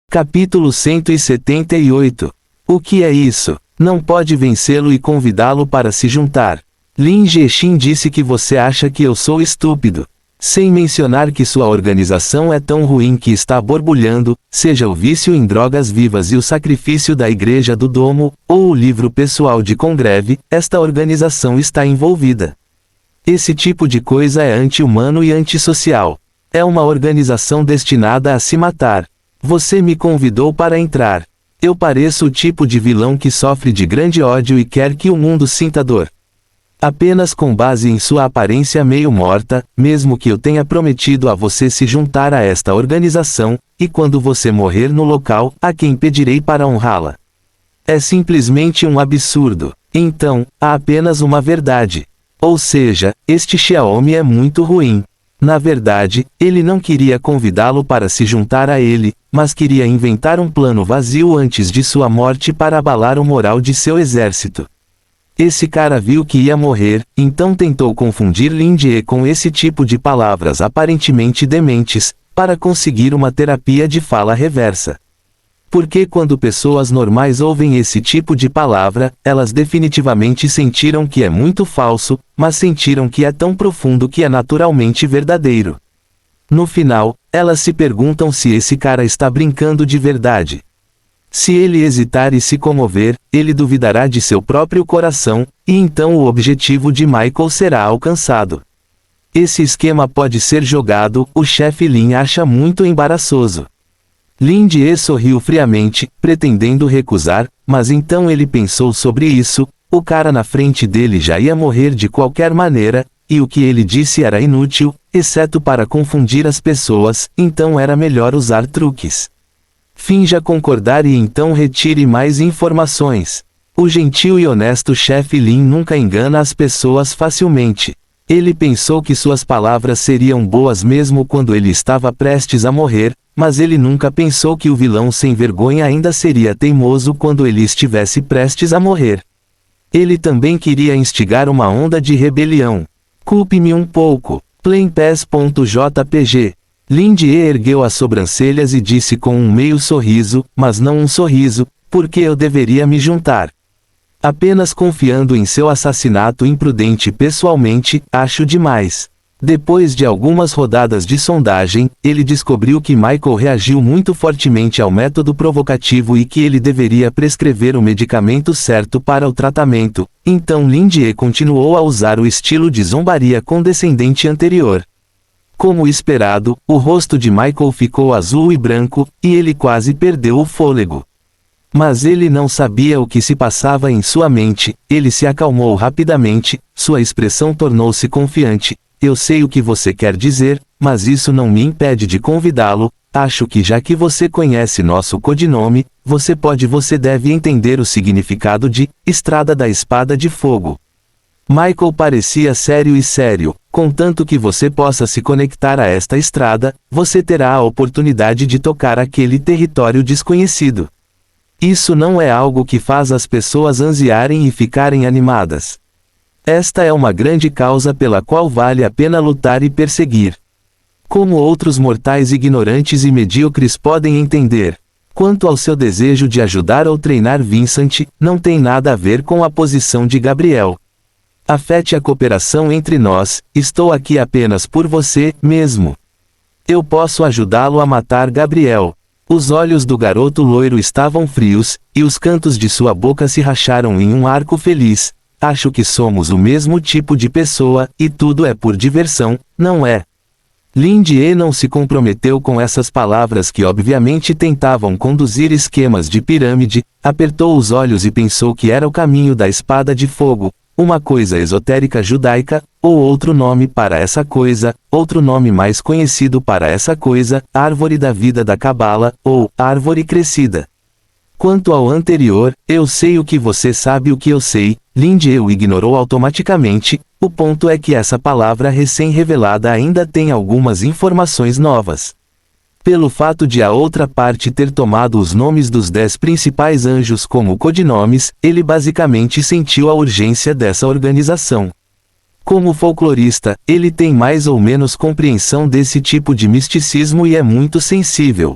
Capítulo 178. O que é isso? Não pode vencê-lo e convidá-lo para se juntar. Lin Jexin disse que você acha que eu sou estúpido. Sem mencionar que sua organização é tão ruim que está borbulhando, seja o vício em drogas vivas e o sacrifício da Igreja do Domo, ou o livro pessoal de Congreve, esta organização está envolvida. Esse tipo de coisa é anti-humano e antissocial. É uma organização destinada a se matar. Você me convidou para entrar. Eu pareço o tipo de vilão que sofre de grande ódio e quer que o mundo sinta dor. Apenas com base em sua aparência meio morta, mesmo que eu tenha prometido a você se juntar a esta organização, e quando você morrer no local, a quem pedirei para honrá-la. É simplesmente um absurdo. Então, há apenas uma verdade. Ou seja, este Xiaomi é muito ruim. Na verdade, ele não queria convidá-lo para se juntar a ele, mas queria inventar um plano vazio antes de sua morte para abalar o moral de seu exército. Esse cara viu que ia morrer, então tentou confundir Lindy com esse tipo de palavras aparentemente dementes, para conseguir uma terapia de fala reversa. Porque quando pessoas normais ouvem esse tipo de palavra, elas definitivamente sentiram que é muito falso, mas sentiram que é tão profundo que é naturalmente verdadeiro. No final, elas se perguntam se esse cara está brincando de verdade. Se ele hesitar e se comover, ele duvidará de seu próprio coração, e então o objetivo de Michael será alcançado. Esse esquema pode ser jogado, o chefe Lin acha muito embaraçoso. Lin Die sorriu friamente, pretendendo recusar, mas então ele pensou sobre isso, o cara na frente dele já ia morrer de qualquer maneira, e o que ele disse era inútil, exceto para confundir as pessoas, então era melhor usar truques. Finja concordar e então retire mais informações. O gentil e honesto chefe Lin nunca engana as pessoas facilmente. Ele pensou que suas palavras seriam boas mesmo quando ele estava prestes a morrer, mas ele nunca pensou que o vilão sem vergonha ainda seria teimoso quando ele estivesse prestes a morrer. Ele também queria instigar uma onda de rebelião. Culpe-me um pouco. PlanePass.jpg. Lin Die ergueu as sobrancelhas e disse com um meio sorriso, mas não um sorriso, porque eu deveria me juntar. Apenas confiando em seu assassinato imprudente pessoalmente, acho demais. Depois de algumas rodadas de sondagem, ele descobriu que Michael reagiu muito fortemente ao método provocativo e que ele deveria prescrever o medicamento certo para o tratamento, então Lin Die continuou a usar o estilo de zombaria condescendente anterior. Como esperado, o rosto de Michael ficou azul e branco, e ele quase perdeu o fôlego. Mas ele não sabia o que se passava em sua mente, ele se acalmou rapidamente, sua expressão tornou-se confiante. Eu sei o que você quer dizer, mas isso não me impede de convidá-lo. Acho que já que você conhece nosso codinome, você deve entender o significado de Estrada da Espada de Fogo. Michael parecia sério, contanto que você possa se conectar a esta estrada, você terá a oportunidade de tocar aquele território desconhecido. Isso não é algo que faz as pessoas ansiarem e ficarem animadas. Esta é uma grande causa pela qual vale a pena lutar e perseguir. Como outros mortais ignorantes e medíocres podem entender. Quanto ao seu desejo de ajudar ou treinar Vincent, não tem nada a ver com a posição de Gabriel. Afete a cooperação entre nós, estou aqui apenas por você, mesmo. Eu posso ajudá-lo a matar Gabriel. Os olhos do garoto loiro estavam frios, e os cantos de sua boca se racharam em um arco feliz. Acho que somos o mesmo tipo de pessoa, e tudo é por diversão, não é? Lin Die não se comprometeu com essas palavras que obviamente tentavam conduzir esquemas de pirâmide, apertou os olhos e pensou que era o caminho da espada de fogo, uma coisa esotérica judaica, ou outro nome para essa coisa, outro nome mais conhecido para essa coisa, árvore da vida da Cabala, ou árvore crescida. Quanto ao anterior, eu sei o que você sabe o que eu sei, Lin Die o ignorou automaticamente, o ponto é que essa palavra recém-revelada ainda tem algumas informações novas. Pelo fato de a outra parte ter tomado os nomes dos 10 principais anjos como codinomes, ele basicamente sentiu a urgência dessa organização. Como folclorista, ele tem mais ou menos compreensão desse tipo de misticismo e é muito sensível.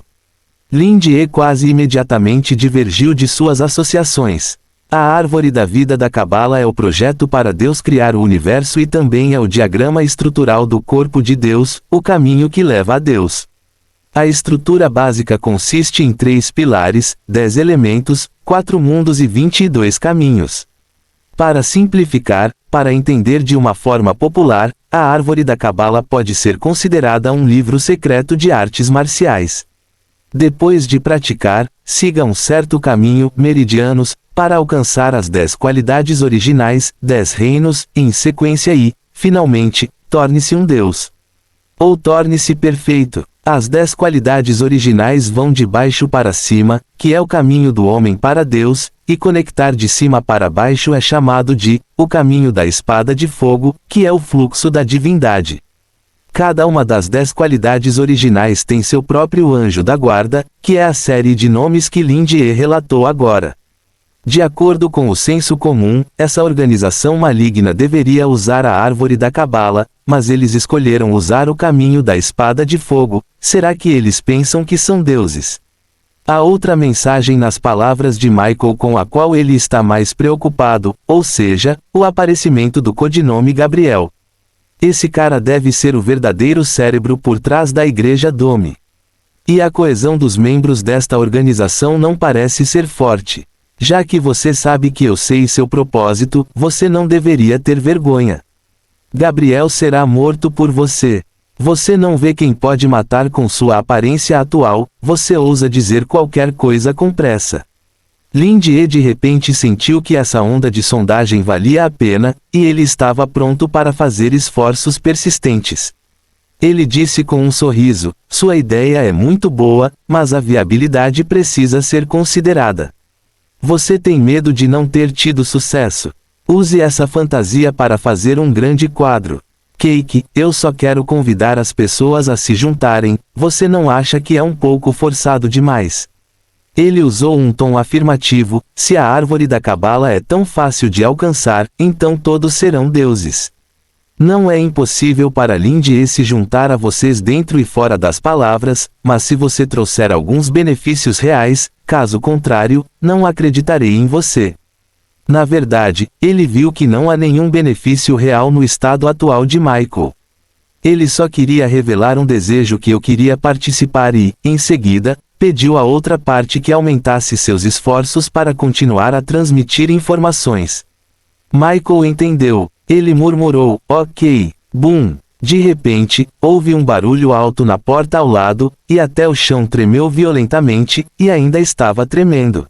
Lin Die quase imediatamente divergiu de suas associações. A árvore da vida da Cabala é o projeto para Deus criar o universo e também é o diagrama estrutural do corpo de Deus, o caminho que leva a Deus. A estrutura básica consiste em 3 pilares, 10 elementos, 4 mundos e 22 caminhos. Para simplificar, para entender de uma forma popular, a árvore da Cabala pode ser considerada um livro secreto de artes marciais. Depois de praticar, siga um certo caminho, meridianos, para alcançar as 10 qualidades originais, 10 reinos, em sequência e, finalmente, torne-se um Deus. Ou torne-se perfeito. As 10 qualidades originais vão de baixo para cima, que é o caminho do homem para Deus, e conectar de cima para baixo é chamado de o caminho da espada de fogo, que é o fluxo da divindade. Cada uma das 10 qualidades originais tem seu próprio anjo da guarda, que é a série de nomes que Lin Die relatou agora. De acordo com o senso comum, essa organização maligna deveria usar a árvore da cabala, mas eles escolheram usar o caminho da espada de fogo. Será que eles pensam que são deuses? Há outra mensagem nas palavras de Michael com a qual ele está mais preocupado, ou seja, o aparecimento do codinome Gabriel. Esse cara deve ser o verdadeiro cérebro por trás da Igreja Dome. E a coesão dos membros desta organização não parece ser forte. Já que você sabe que eu sei seu propósito, você não deveria ter vergonha. Gabriel será morto por você. Você não vê quem pode matar com sua aparência atual, você ousa dizer qualquer coisa com pressa. Lindy de repente sentiu que essa onda de sondagem valia a pena, e ele estava pronto para fazer esforços persistentes. Ele disse com um sorriso, sua ideia é muito boa, mas a viabilidade precisa ser considerada. Você tem medo de não ter tido sucesso. Use essa fantasia para fazer um grande quadro. Cake, eu só quero convidar as pessoas a se juntarem, você não acha que é um pouco forçado demais? Ele usou um tom afirmativo, se a árvore da cabala é tão fácil de alcançar, então todos serão deuses. Não é impossível para Lindy se juntar a vocês dentro e fora das palavras, mas se você trouxer alguns benefícios reais, caso contrário, não acreditarei em você. Na verdade, ele viu que não há nenhum benefício real no estado atual de Michael. Ele só queria revelar um desejo que eu queria participar e, em seguida, pediu à outra parte que aumentasse seus esforços para continuar a transmitir informações. Michael entendeu. Ele murmurou, ok, boom. De repente, houve um barulho alto na porta ao lado, e até o chão tremeu violentamente, e ainda estava tremendo.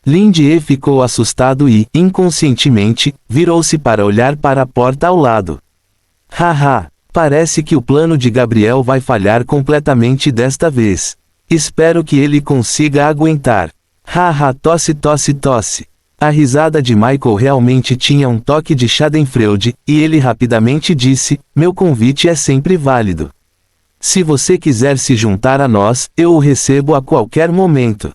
Lindy ficou assustado e, inconscientemente, virou-se para olhar para a porta ao lado. Haha, parece que o plano de Gabriel vai falhar completamente desta vez. Espero que ele consiga aguentar. Haha, tosse tosse tosse. A risada de Michael realmente tinha um toque de Schadenfreude, e ele rapidamente disse, meu convite é sempre válido. Se você quiser se juntar a nós, eu o recebo a qualquer momento.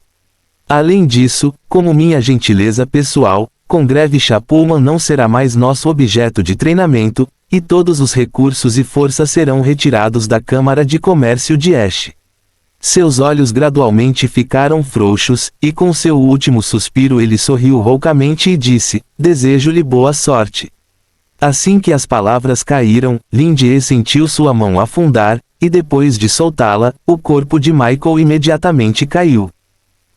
Além disso, como minha gentileza pessoal, Congreve Chapulman não será mais nosso objeto de treinamento, e todos os recursos e forças serão retirados da Câmara de Comércio de Ash. Seus olhos gradualmente ficaram frouxos, e com seu último suspiro ele sorriu roucamente e disse, desejo-lhe boa sorte. Assim que as palavras caíram, Lindy sentiu sua mão afundar, e depois de soltá-la, o corpo de Michael imediatamente caiu.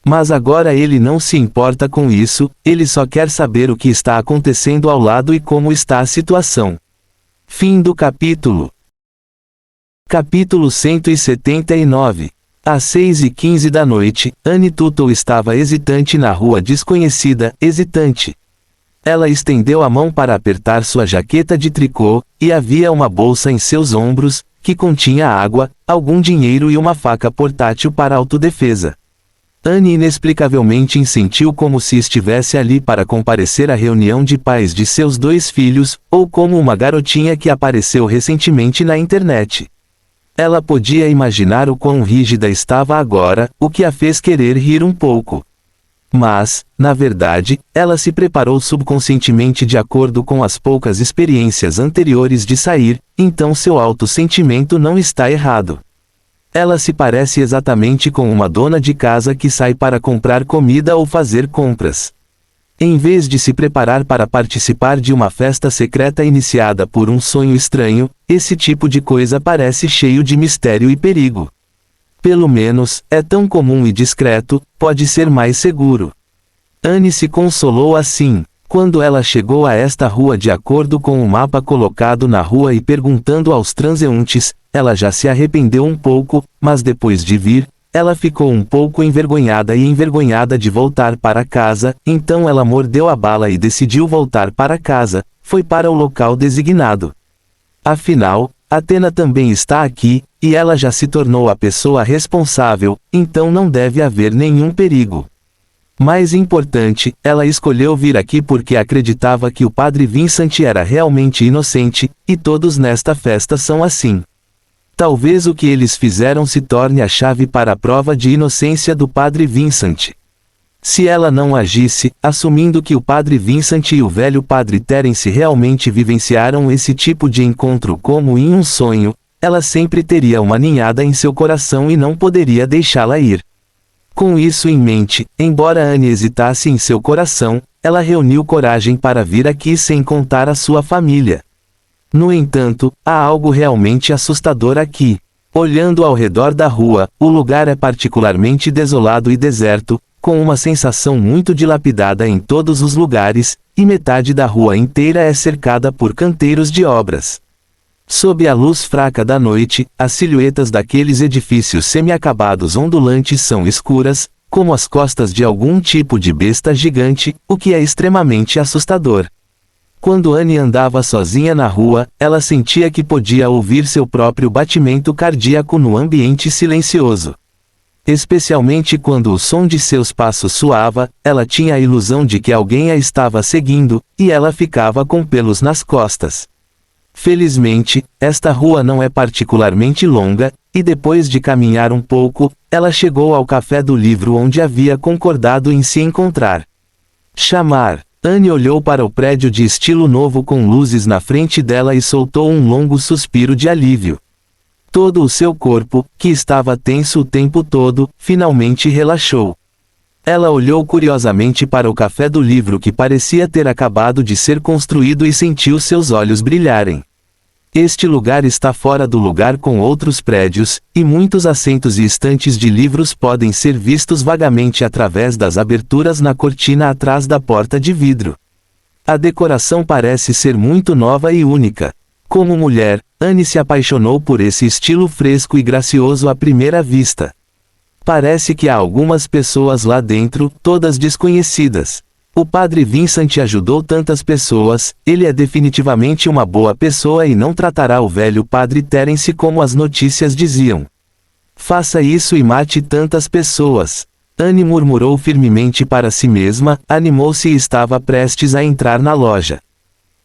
Mas agora ele não se importa com isso, ele só quer saber o que está acontecendo ao lado e como está a situação. Fim do capítulo. Capítulo 179. Às 6h15 da noite, Annie Tuttle estava hesitante na rua desconhecida, hesitante. Ela estendeu a mão para apertar sua jaqueta de tricô, e havia uma bolsa em seus ombros, que continha água, algum dinheiro e uma faca portátil para autodefesa. Annie inexplicavelmente sentiu como se estivesse ali para comparecer à reunião de pais de seus 2 filhos, ou como uma garotinha que apareceu recentemente na internet. Ela podia imaginar o quão rígida estava agora, o que a fez querer rir um pouco. Mas, na verdade, ela se preparou subconscientemente de acordo com as poucas experiências anteriores de sair, então seu autossentimento não está errado. Ela se parece exatamente com uma dona de casa que sai para comprar comida ou fazer compras. Em vez de se preparar para participar de uma festa secreta iniciada por um sonho estranho, esse tipo de coisa parece cheio de mistério e perigo. Pelo menos, é tão comum e discreto, pode ser mais seguro. Annie se consolou assim. Quando ela chegou a esta rua de acordo com o mapa colocado na rua e perguntando aos transeuntes, ela já se arrependeu um pouco, mas depois de vir, ela ficou um pouco envergonhada de voltar para casa, então ela mordeu a bala e decidiu voltar para casa, foi para o local designado. Afinal, Athena também está aqui, e ela já se tornou a pessoa responsável, então não deve haver nenhum perigo. Mais importante, ela escolheu vir aqui porque acreditava que o Padre Vincent era realmente inocente, e todos nesta festa são assim. Talvez o que eles fizeram se torne a chave para a prova de inocência do Padre Vincent. Se ela não agisse, assumindo que o padre Vincent e o velho padre Terence realmente vivenciaram esse tipo de encontro como em um sonho, ela sempre teria uma ninhada em seu coração e não poderia deixá-la ir. Com isso em mente, embora Anne hesitasse em seu coração, ela reuniu coragem para vir aqui sem contar a sua família. No entanto, há algo realmente assustador aqui. Olhando ao redor da rua, o lugar é particularmente desolado e deserto, com uma sensação muito dilapidada em todos os lugares, e metade da rua inteira é cercada por canteiros de obras. Sob a luz fraca da noite, as silhuetas daqueles edifícios semi-acabados ondulantes são escuras, como as costas de algum tipo de besta gigante, o que é extremamente assustador. Quando Anne andava sozinha na rua, ela sentia que podia ouvir seu próprio batimento cardíaco no ambiente silencioso. Especialmente quando o som de seus passos soava, ela tinha a ilusão de que alguém a estava seguindo, e ela ficava com pelos nas costas. Felizmente, esta rua não é particularmente longa, e depois de caminhar um pouco, ela chegou ao café do livro onde havia concordado em se encontrar. Anne olhou para o prédio de estilo novo com luzes na frente dela e soltou um longo suspiro de alívio. Todo o seu corpo, que estava tenso o tempo todo, finalmente relaxou. Ela olhou curiosamente para o café do livro que parecia ter acabado de ser construído e sentiu seus olhos brilharem. Este lugar está fora do lugar com outros prédios, e muitos assentos e estantes de livros podem ser vistos vagamente através das aberturas na cortina atrás da porta de vidro. A decoração parece ser muito nova e única. Como mulher, Anne se apaixonou por esse estilo fresco e gracioso à primeira vista. Parece que há algumas pessoas lá dentro, todas desconhecidas. O padre Vincent ajudou tantas pessoas, ele é definitivamente uma boa pessoa e não tratará o velho padre Terence como as notícias diziam. Faça isso e mate tantas pessoas. Anne murmurou firmemente para si mesma, animou-se e estava prestes a entrar na loja.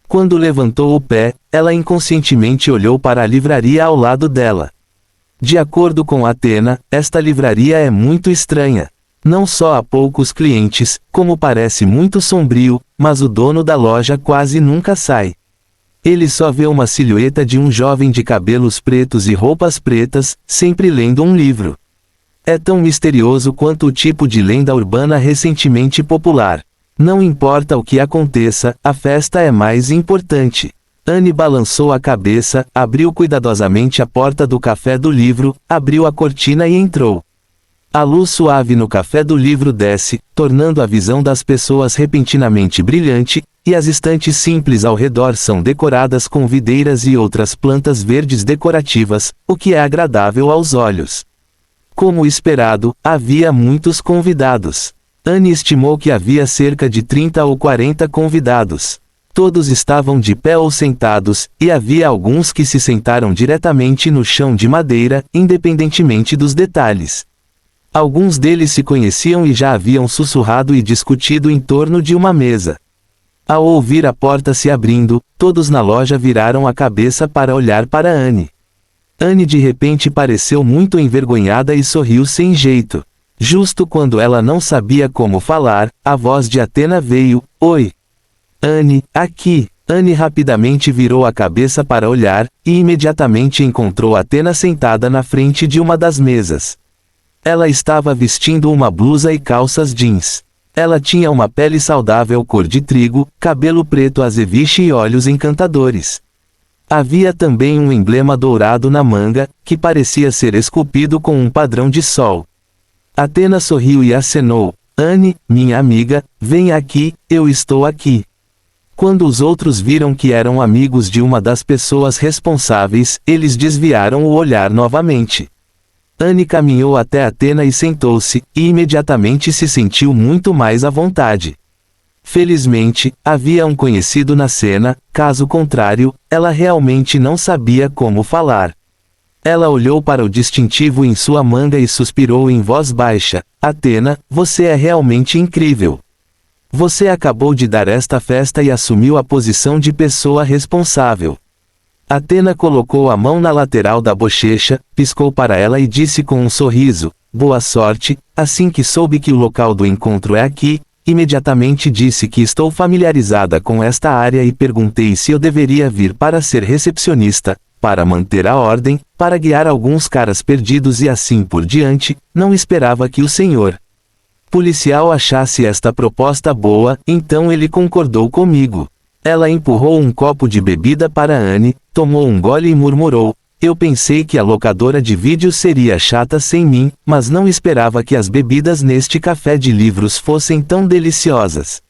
Quando levantou o pé, ela inconscientemente olhou para a livraria ao lado dela. De acordo com Athena, esta livraria é muito estranha. Não só há poucos clientes, como parece muito sombrio, mas o dono da loja quase nunca sai. Ele só vê uma silhueta de um jovem de cabelos pretos e roupas pretas, sempre lendo um livro. É tão misterioso quanto o tipo de lenda urbana recentemente popular. Não importa o que aconteça, a festa é mais importante. Anne balançou a cabeça, abriu cuidadosamente a porta do café do livro, abriu a cortina e entrou. A luz suave no café do livro desce, tornando a visão das pessoas repentinamente brilhante, e as estantes simples ao redor são decoradas com videiras e outras plantas verdes decorativas, o que é agradável aos olhos. Como esperado, havia muitos convidados. Anne estimou que havia cerca de 30 ou 40 convidados. Todos estavam de pé ou sentados, e havia alguns que se sentaram diretamente no chão de madeira, independentemente dos detalhes. Alguns deles se conheciam e já haviam sussurrado e discutido em torno de uma mesa. Ao ouvir a porta se abrindo, todos na loja viraram a cabeça para olhar para Anne. Anne de repente pareceu muito envergonhada e sorriu sem jeito. Justo quando ela não sabia como falar, a voz de Athena veio: "Oi. Anne, aqui." Anne rapidamente virou a cabeça para olhar, e imediatamente encontrou Athena sentada na frente de uma das mesas. Ela estava vestindo uma blusa e calças jeans. Ela tinha uma pele saudável cor de trigo, cabelo preto azeviche e olhos encantadores. Havia também um emblema dourado na manga, que parecia ser esculpido com um padrão de sol. Athena sorriu e acenou: "Anne, minha amiga, vem aqui, eu estou aqui." Quando os outros viram que eram amigos de uma das pessoas responsáveis, eles desviaram o olhar novamente. Anne caminhou até Athena e sentou-se, e imediatamente se sentiu muito mais à vontade. Felizmente, havia um conhecido na cena, caso contrário, ela realmente não sabia como falar. Ela olhou para o distintivo em sua manga e suspirou em voz baixa: "Athena, você é realmente incrível. Você acabou de dar esta festa e assumiu a posição de pessoa responsável." Athena colocou a mão na lateral da bochecha, piscou para ela e disse com um sorriso: boa sorte. Assim que soube que o local do encontro é aqui, imediatamente disse que estou familiarizada com esta área e perguntei se eu deveria vir para ser recepcionista, para manter a ordem, para guiar alguns caras perdidos e assim por diante. Não esperava que o senhor policial achasse esta proposta boa, então ele concordou comigo. Ela empurrou um copo de bebida para Anne, tomou um gole e murmurou: eu pensei que a locadora de vídeos seria chata sem mim, mas não esperava que as bebidas neste café de livros fossem tão deliciosas.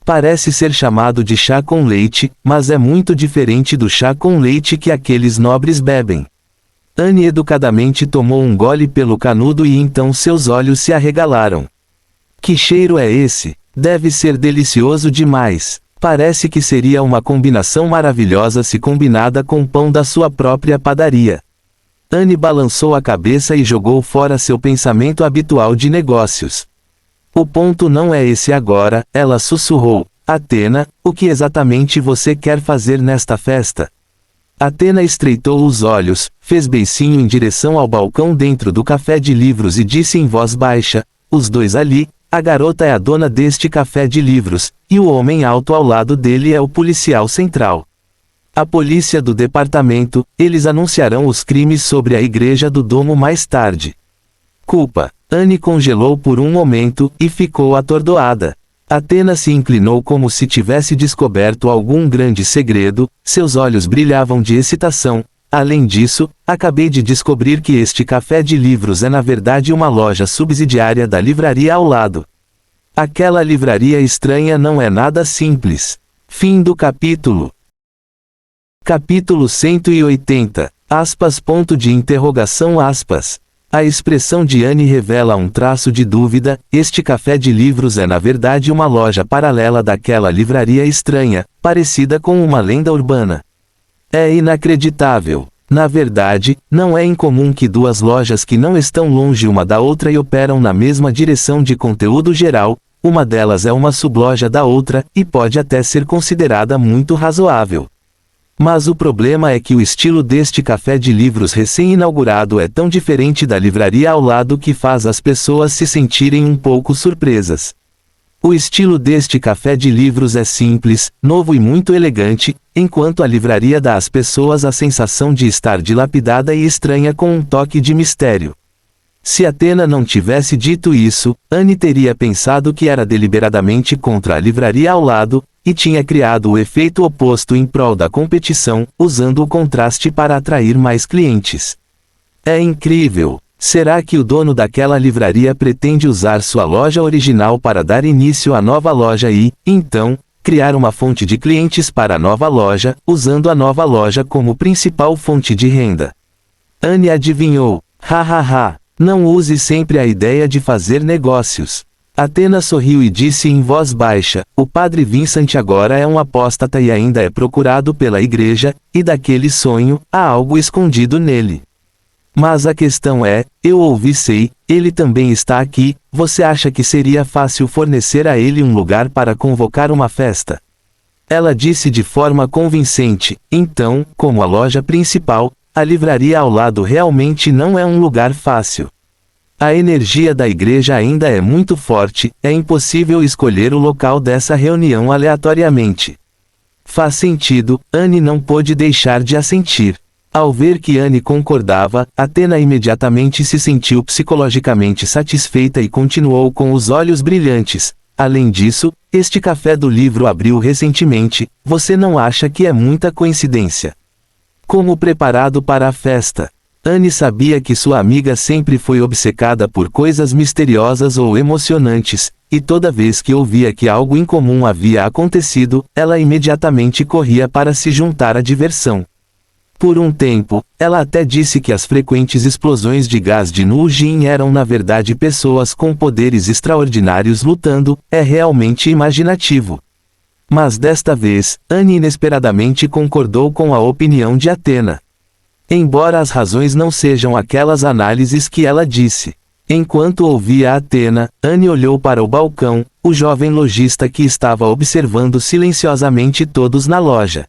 Parece ser chamado de chá com leite, mas é muito diferente do chá com leite que aqueles nobres bebem. Anne educadamente tomou um gole pelo canudo e então seus olhos se arregalaram. Que cheiro é esse? Deve ser delicioso demais. Parece que seria uma combinação maravilhosa se combinada com pão da sua própria padaria. Anne balançou a cabeça e jogou fora seu pensamento habitual de negócios. O ponto não é esse agora, ela sussurrou. Atena, o que exatamente você quer fazer nesta festa? Atena estreitou os olhos, fez beicinho em direção ao balcão dentro do café de livros e disse em voz baixa: os dois ali. A garota é a dona deste café de livros, e o homem alto ao lado dele é o policial central. A polícia do departamento, eles anunciarão os crimes sobre a igreja do domo mais tarde. Culpa. Anne congelou por um momento, e ficou atordoada. Atena se inclinou como se tivesse descoberto algum grande segredo, seus olhos brilhavam de excitação. Além disso, acabei de descobrir que este café de livros é na verdade uma loja subsidiária da livraria ao lado. Aquela livraria estranha não é nada simples. Fim do capítulo. Capítulo 180. Ponto de interrogação. A expressão de Anne revela um traço de dúvida. Este café de livros é na verdade uma loja paralela daquela livraria estranha, parecida com uma lenda urbana. É inacreditável. Na verdade, não é incomum que duas lojas que não estão longe uma da outra e operam na mesma direção de conteúdo geral, uma delas é uma subloja da outra, e pode até ser considerada muito razoável. Mas o problema é que o estilo deste café de livros recém-inaugurado é tão diferente da livraria ao lado que faz as pessoas se sentirem um pouco surpresas. O estilo deste café de livros é simples, novo e muito elegante, enquanto a livraria dá às pessoas a sensação de estar dilapidada e estranha com um toque de mistério. Se Atena não tivesse dito isso, Anne teria pensado que era deliberadamente contra a livraria ao lado, e tinha criado o efeito oposto em prol da competição, usando o contraste para atrair mais clientes. É incrível! Será que o dono daquela livraria pretende usar sua loja original para dar início à nova loja e, então, criar uma fonte de clientes para a nova loja, usando a nova loja como principal fonte de renda? Anne adivinhou. Hahaha. Não use sempre a ideia de fazer negócios. Atena sorriu e disse em voz baixa: o padre Vincent agora é um apóstata e ainda é procurado pela igreja, e daquele sonho, há algo escondido nele. Mas a questão é, eu ouvi ele também está aqui, você acha que seria fácil fornecer a ele um lugar para convocar uma festa? Ela disse de forma convincente. Então, como a loja principal, a livraria ao lado realmente não é um lugar fácil. A energia da igreja ainda é muito forte, é impossível escolher o local dessa reunião aleatoriamente. Faz sentido, Anne não pôde deixar de assentir. Ao ver que Anne concordava, Atena imediatamente se sentiu psicologicamente satisfeita e continuou com os olhos brilhantes. Além disso, este café do livro abriu recentemente, você não acha que é muita coincidência? Como preparado para a festa. Anne sabia que sua amiga sempre foi obcecada por coisas misteriosas ou emocionantes, e toda vez que ouvia que algo incomum havia acontecido, ela imediatamente corria para se juntar à diversão. Por um tempo, ela até disse que as frequentes explosões de gás de Nujin eram na verdade pessoas com poderes extraordinários lutando. É realmente imaginativo. Mas desta vez, Anne inesperadamente concordou com a opinião de Atena. Embora as razões não sejam aquelas análises que ela disse. Enquanto ouvia Atena, Anne olhou para o balcão, o jovem lojista que estava observando silenciosamente todos na loja.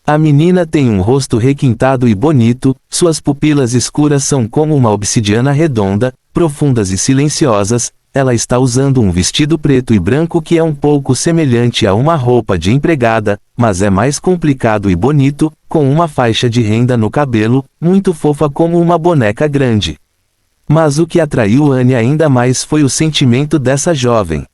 A menina tem um rosto requintado e bonito, suas pupilas escuras são como uma obsidiana redonda, profundas e silenciosas. Ela está usando um vestido preto e branco que é um pouco semelhante a uma roupa de empregada, mas é mais complicado e bonito, com uma faixa de renda no cabelo, muito fofa como uma boneca grande. Mas o que atraiu Anne ainda mais foi o sentimento dessa jovem.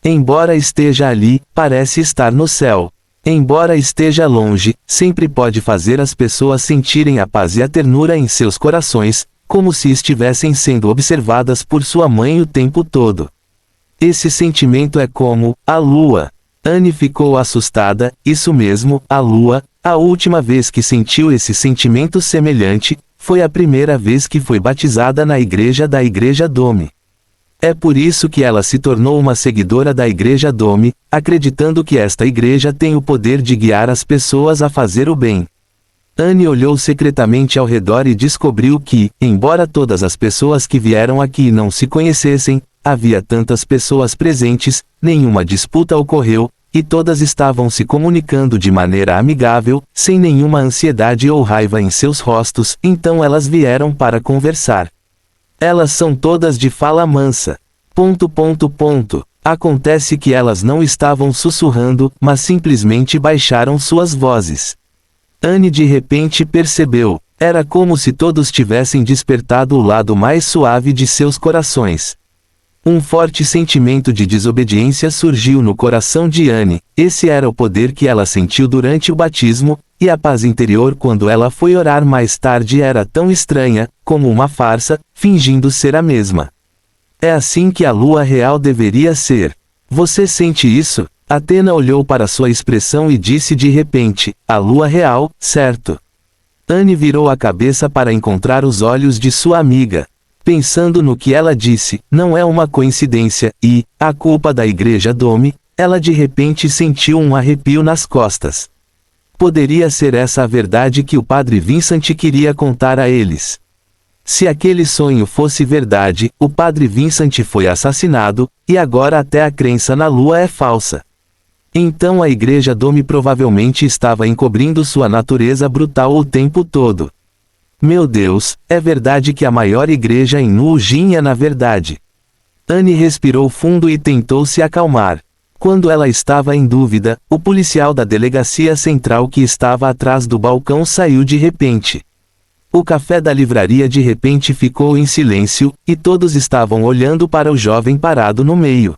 Embora esteja ali, parece estar no céu. Embora esteja longe, sempre pode fazer as pessoas sentirem a paz e a ternura em seus corações, como se estivessem sendo observadas por sua mãe o tempo todo. Esse sentimento é como a lua. Anne ficou assustada, isso mesmo, a lua. A última vez que sentiu esse sentimento semelhante, foi a primeira vez que foi batizada na igreja da Igreja Dome. É por isso que ela se tornou uma seguidora da Igreja Dome, acreditando que esta igreja tem o poder de guiar as pessoas a fazer o bem. Anne olhou secretamente ao redor e descobriu que, embora todas as pessoas que vieram aqui não se conhecessem, havia tantas pessoas presentes, nenhuma disputa ocorreu, e todas estavam se comunicando de maneira amigável, sem nenhuma ansiedade ou raiva em seus rostos, então elas vieram para conversar. Elas são todas de fala mansa. ... Acontece que elas não estavam sussurrando, mas simplesmente baixaram suas vozes. Anne de repente percebeu, era como se todos tivessem despertado o lado mais suave de seus corações. Um forte sentimento de desobediência surgiu no coração de Anne, esse era o poder que ela sentiu durante o batismo, e a paz interior quando ela foi orar mais tarde era tão estranha, como uma farsa, fingindo ser a mesma. É assim que a lua real deveria ser. Você sente isso? Athena olhou para sua expressão e disse de repente, a lua real, certo? Anne virou a cabeça para encontrar os olhos de sua amiga. Pensando no que ela disse, não é uma coincidência, e, a culpa da Igreja Dome, ela de repente sentiu um arrepio nas costas. Poderia ser essa a verdade que o Padre Vincent queria contar a eles. Se aquele sonho fosse verdade, o Padre Vincent foi assassinado, e agora até a crença na lua é falsa. Então a Igreja Dome provavelmente estava encobrindo sua natureza brutal o tempo todo. Meu Deus, é verdade que a maior igreja em Nujin é na verdade. Anne respirou fundo e tentou se acalmar. Quando ela estava em dúvida, o policial da delegacia central que estava atrás do balcão saiu de repente. O café da livraria de repente ficou em silêncio, e todos estavam olhando para o jovem parado no meio.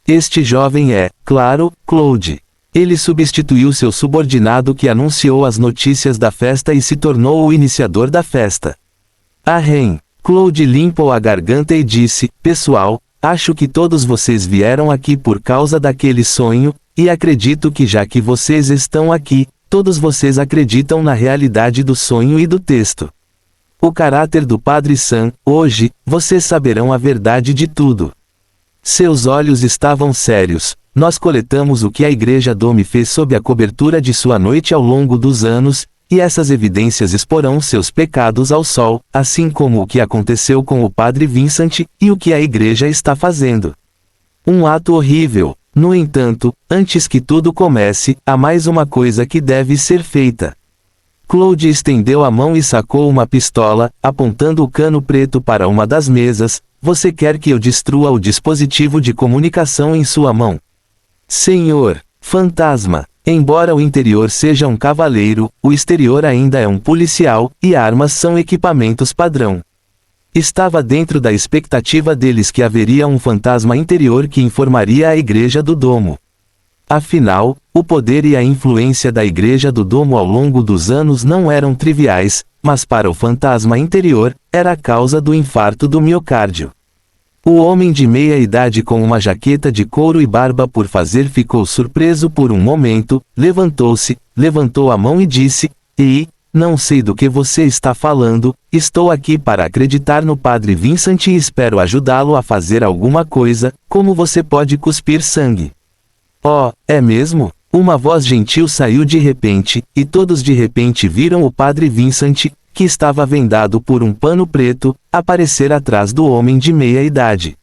Este jovem é, claro, Claude. Ele substituiu seu subordinado que anunciou as notícias da festa e se tornou o iniciador da festa. Arrem. Claude limpou a garganta e disse, pessoal, acho que todos vocês vieram aqui por causa daquele sonho, e acredito que já que vocês estão aqui, todos vocês acreditam na realidade do sonho e do texto. O caráter do Padre Sam, hoje, vocês saberão a verdade de tudo. Seus olhos estavam sérios. Nós coletamos o que a Igreja Dome fez sob a cobertura de sua noite ao longo dos anos, e essas evidências exporão seus pecados ao sol, assim como o que aconteceu com o Padre Vincent, e o que a Igreja está fazendo. Um ato horrível. No entanto, antes que tudo comece, há mais uma coisa que deve ser feita. Claude estendeu a mão e sacou uma pistola, apontando o cano preto para uma das mesas. Você quer que eu destrua o dispositivo de comunicação em sua mão? Senhor, fantasma, embora o interior seja um cavaleiro, o exterior ainda é um policial, e armas são equipamentos padrão. Estava dentro da expectativa deles que haveria um fantasma interior que informaria a Igreja do Domo. Afinal, o poder e a influência da Igreja do Domo ao longo dos anos não eram triviais, mas para o fantasma interior, era a causa do infarto do miocárdio. O homem de meia-idade com uma jaqueta de couro e barba por fazer ficou surpreso por um momento, levantou-se, levantou a mão e disse, Ei, não sei do que você está falando, estou aqui para acreditar no Padre Vincent e espero ajudá-lo a fazer alguma coisa, como você pode cuspir sangue. Oh, é mesmo? Uma voz gentil saiu de repente, e todos de repente viram o Padre Vincent, que estava vendado por um pano preto, aparecer atrás do homem de meia-idade.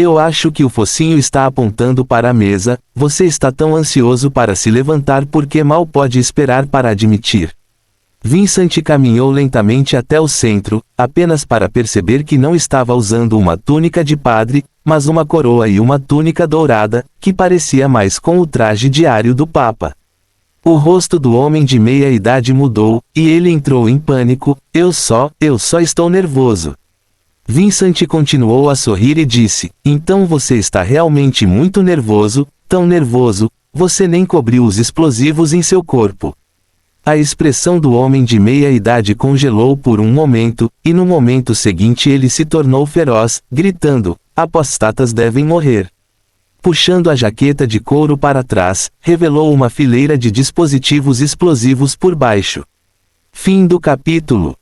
Eu acho que o focinho está apontando para a mesa, você está tão ansioso para se levantar porque mal pode esperar para admitir. Vincent caminhou lentamente até o centro, apenas para perceber que não estava usando uma túnica de padre, mas uma coroa e uma túnica dourada, que parecia mais com o traje diário do Papa. O rosto do homem de meia-idade mudou, e ele entrou em pânico. Eu só estou nervoso. Vincent continuou a sorrir e disse, então você está realmente muito nervoso, tão nervoso, você nem cobriu os explosivos em seu corpo. A expressão do homem de meia-idade congelou por um momento, e no momento seguinte ele se tornou feroz, gritando, apostatas devem morrer. Puxando a jaqueta de couro para trás, revelou uma fileira de dispositivos explosivos por baixo. Fim do capítulo.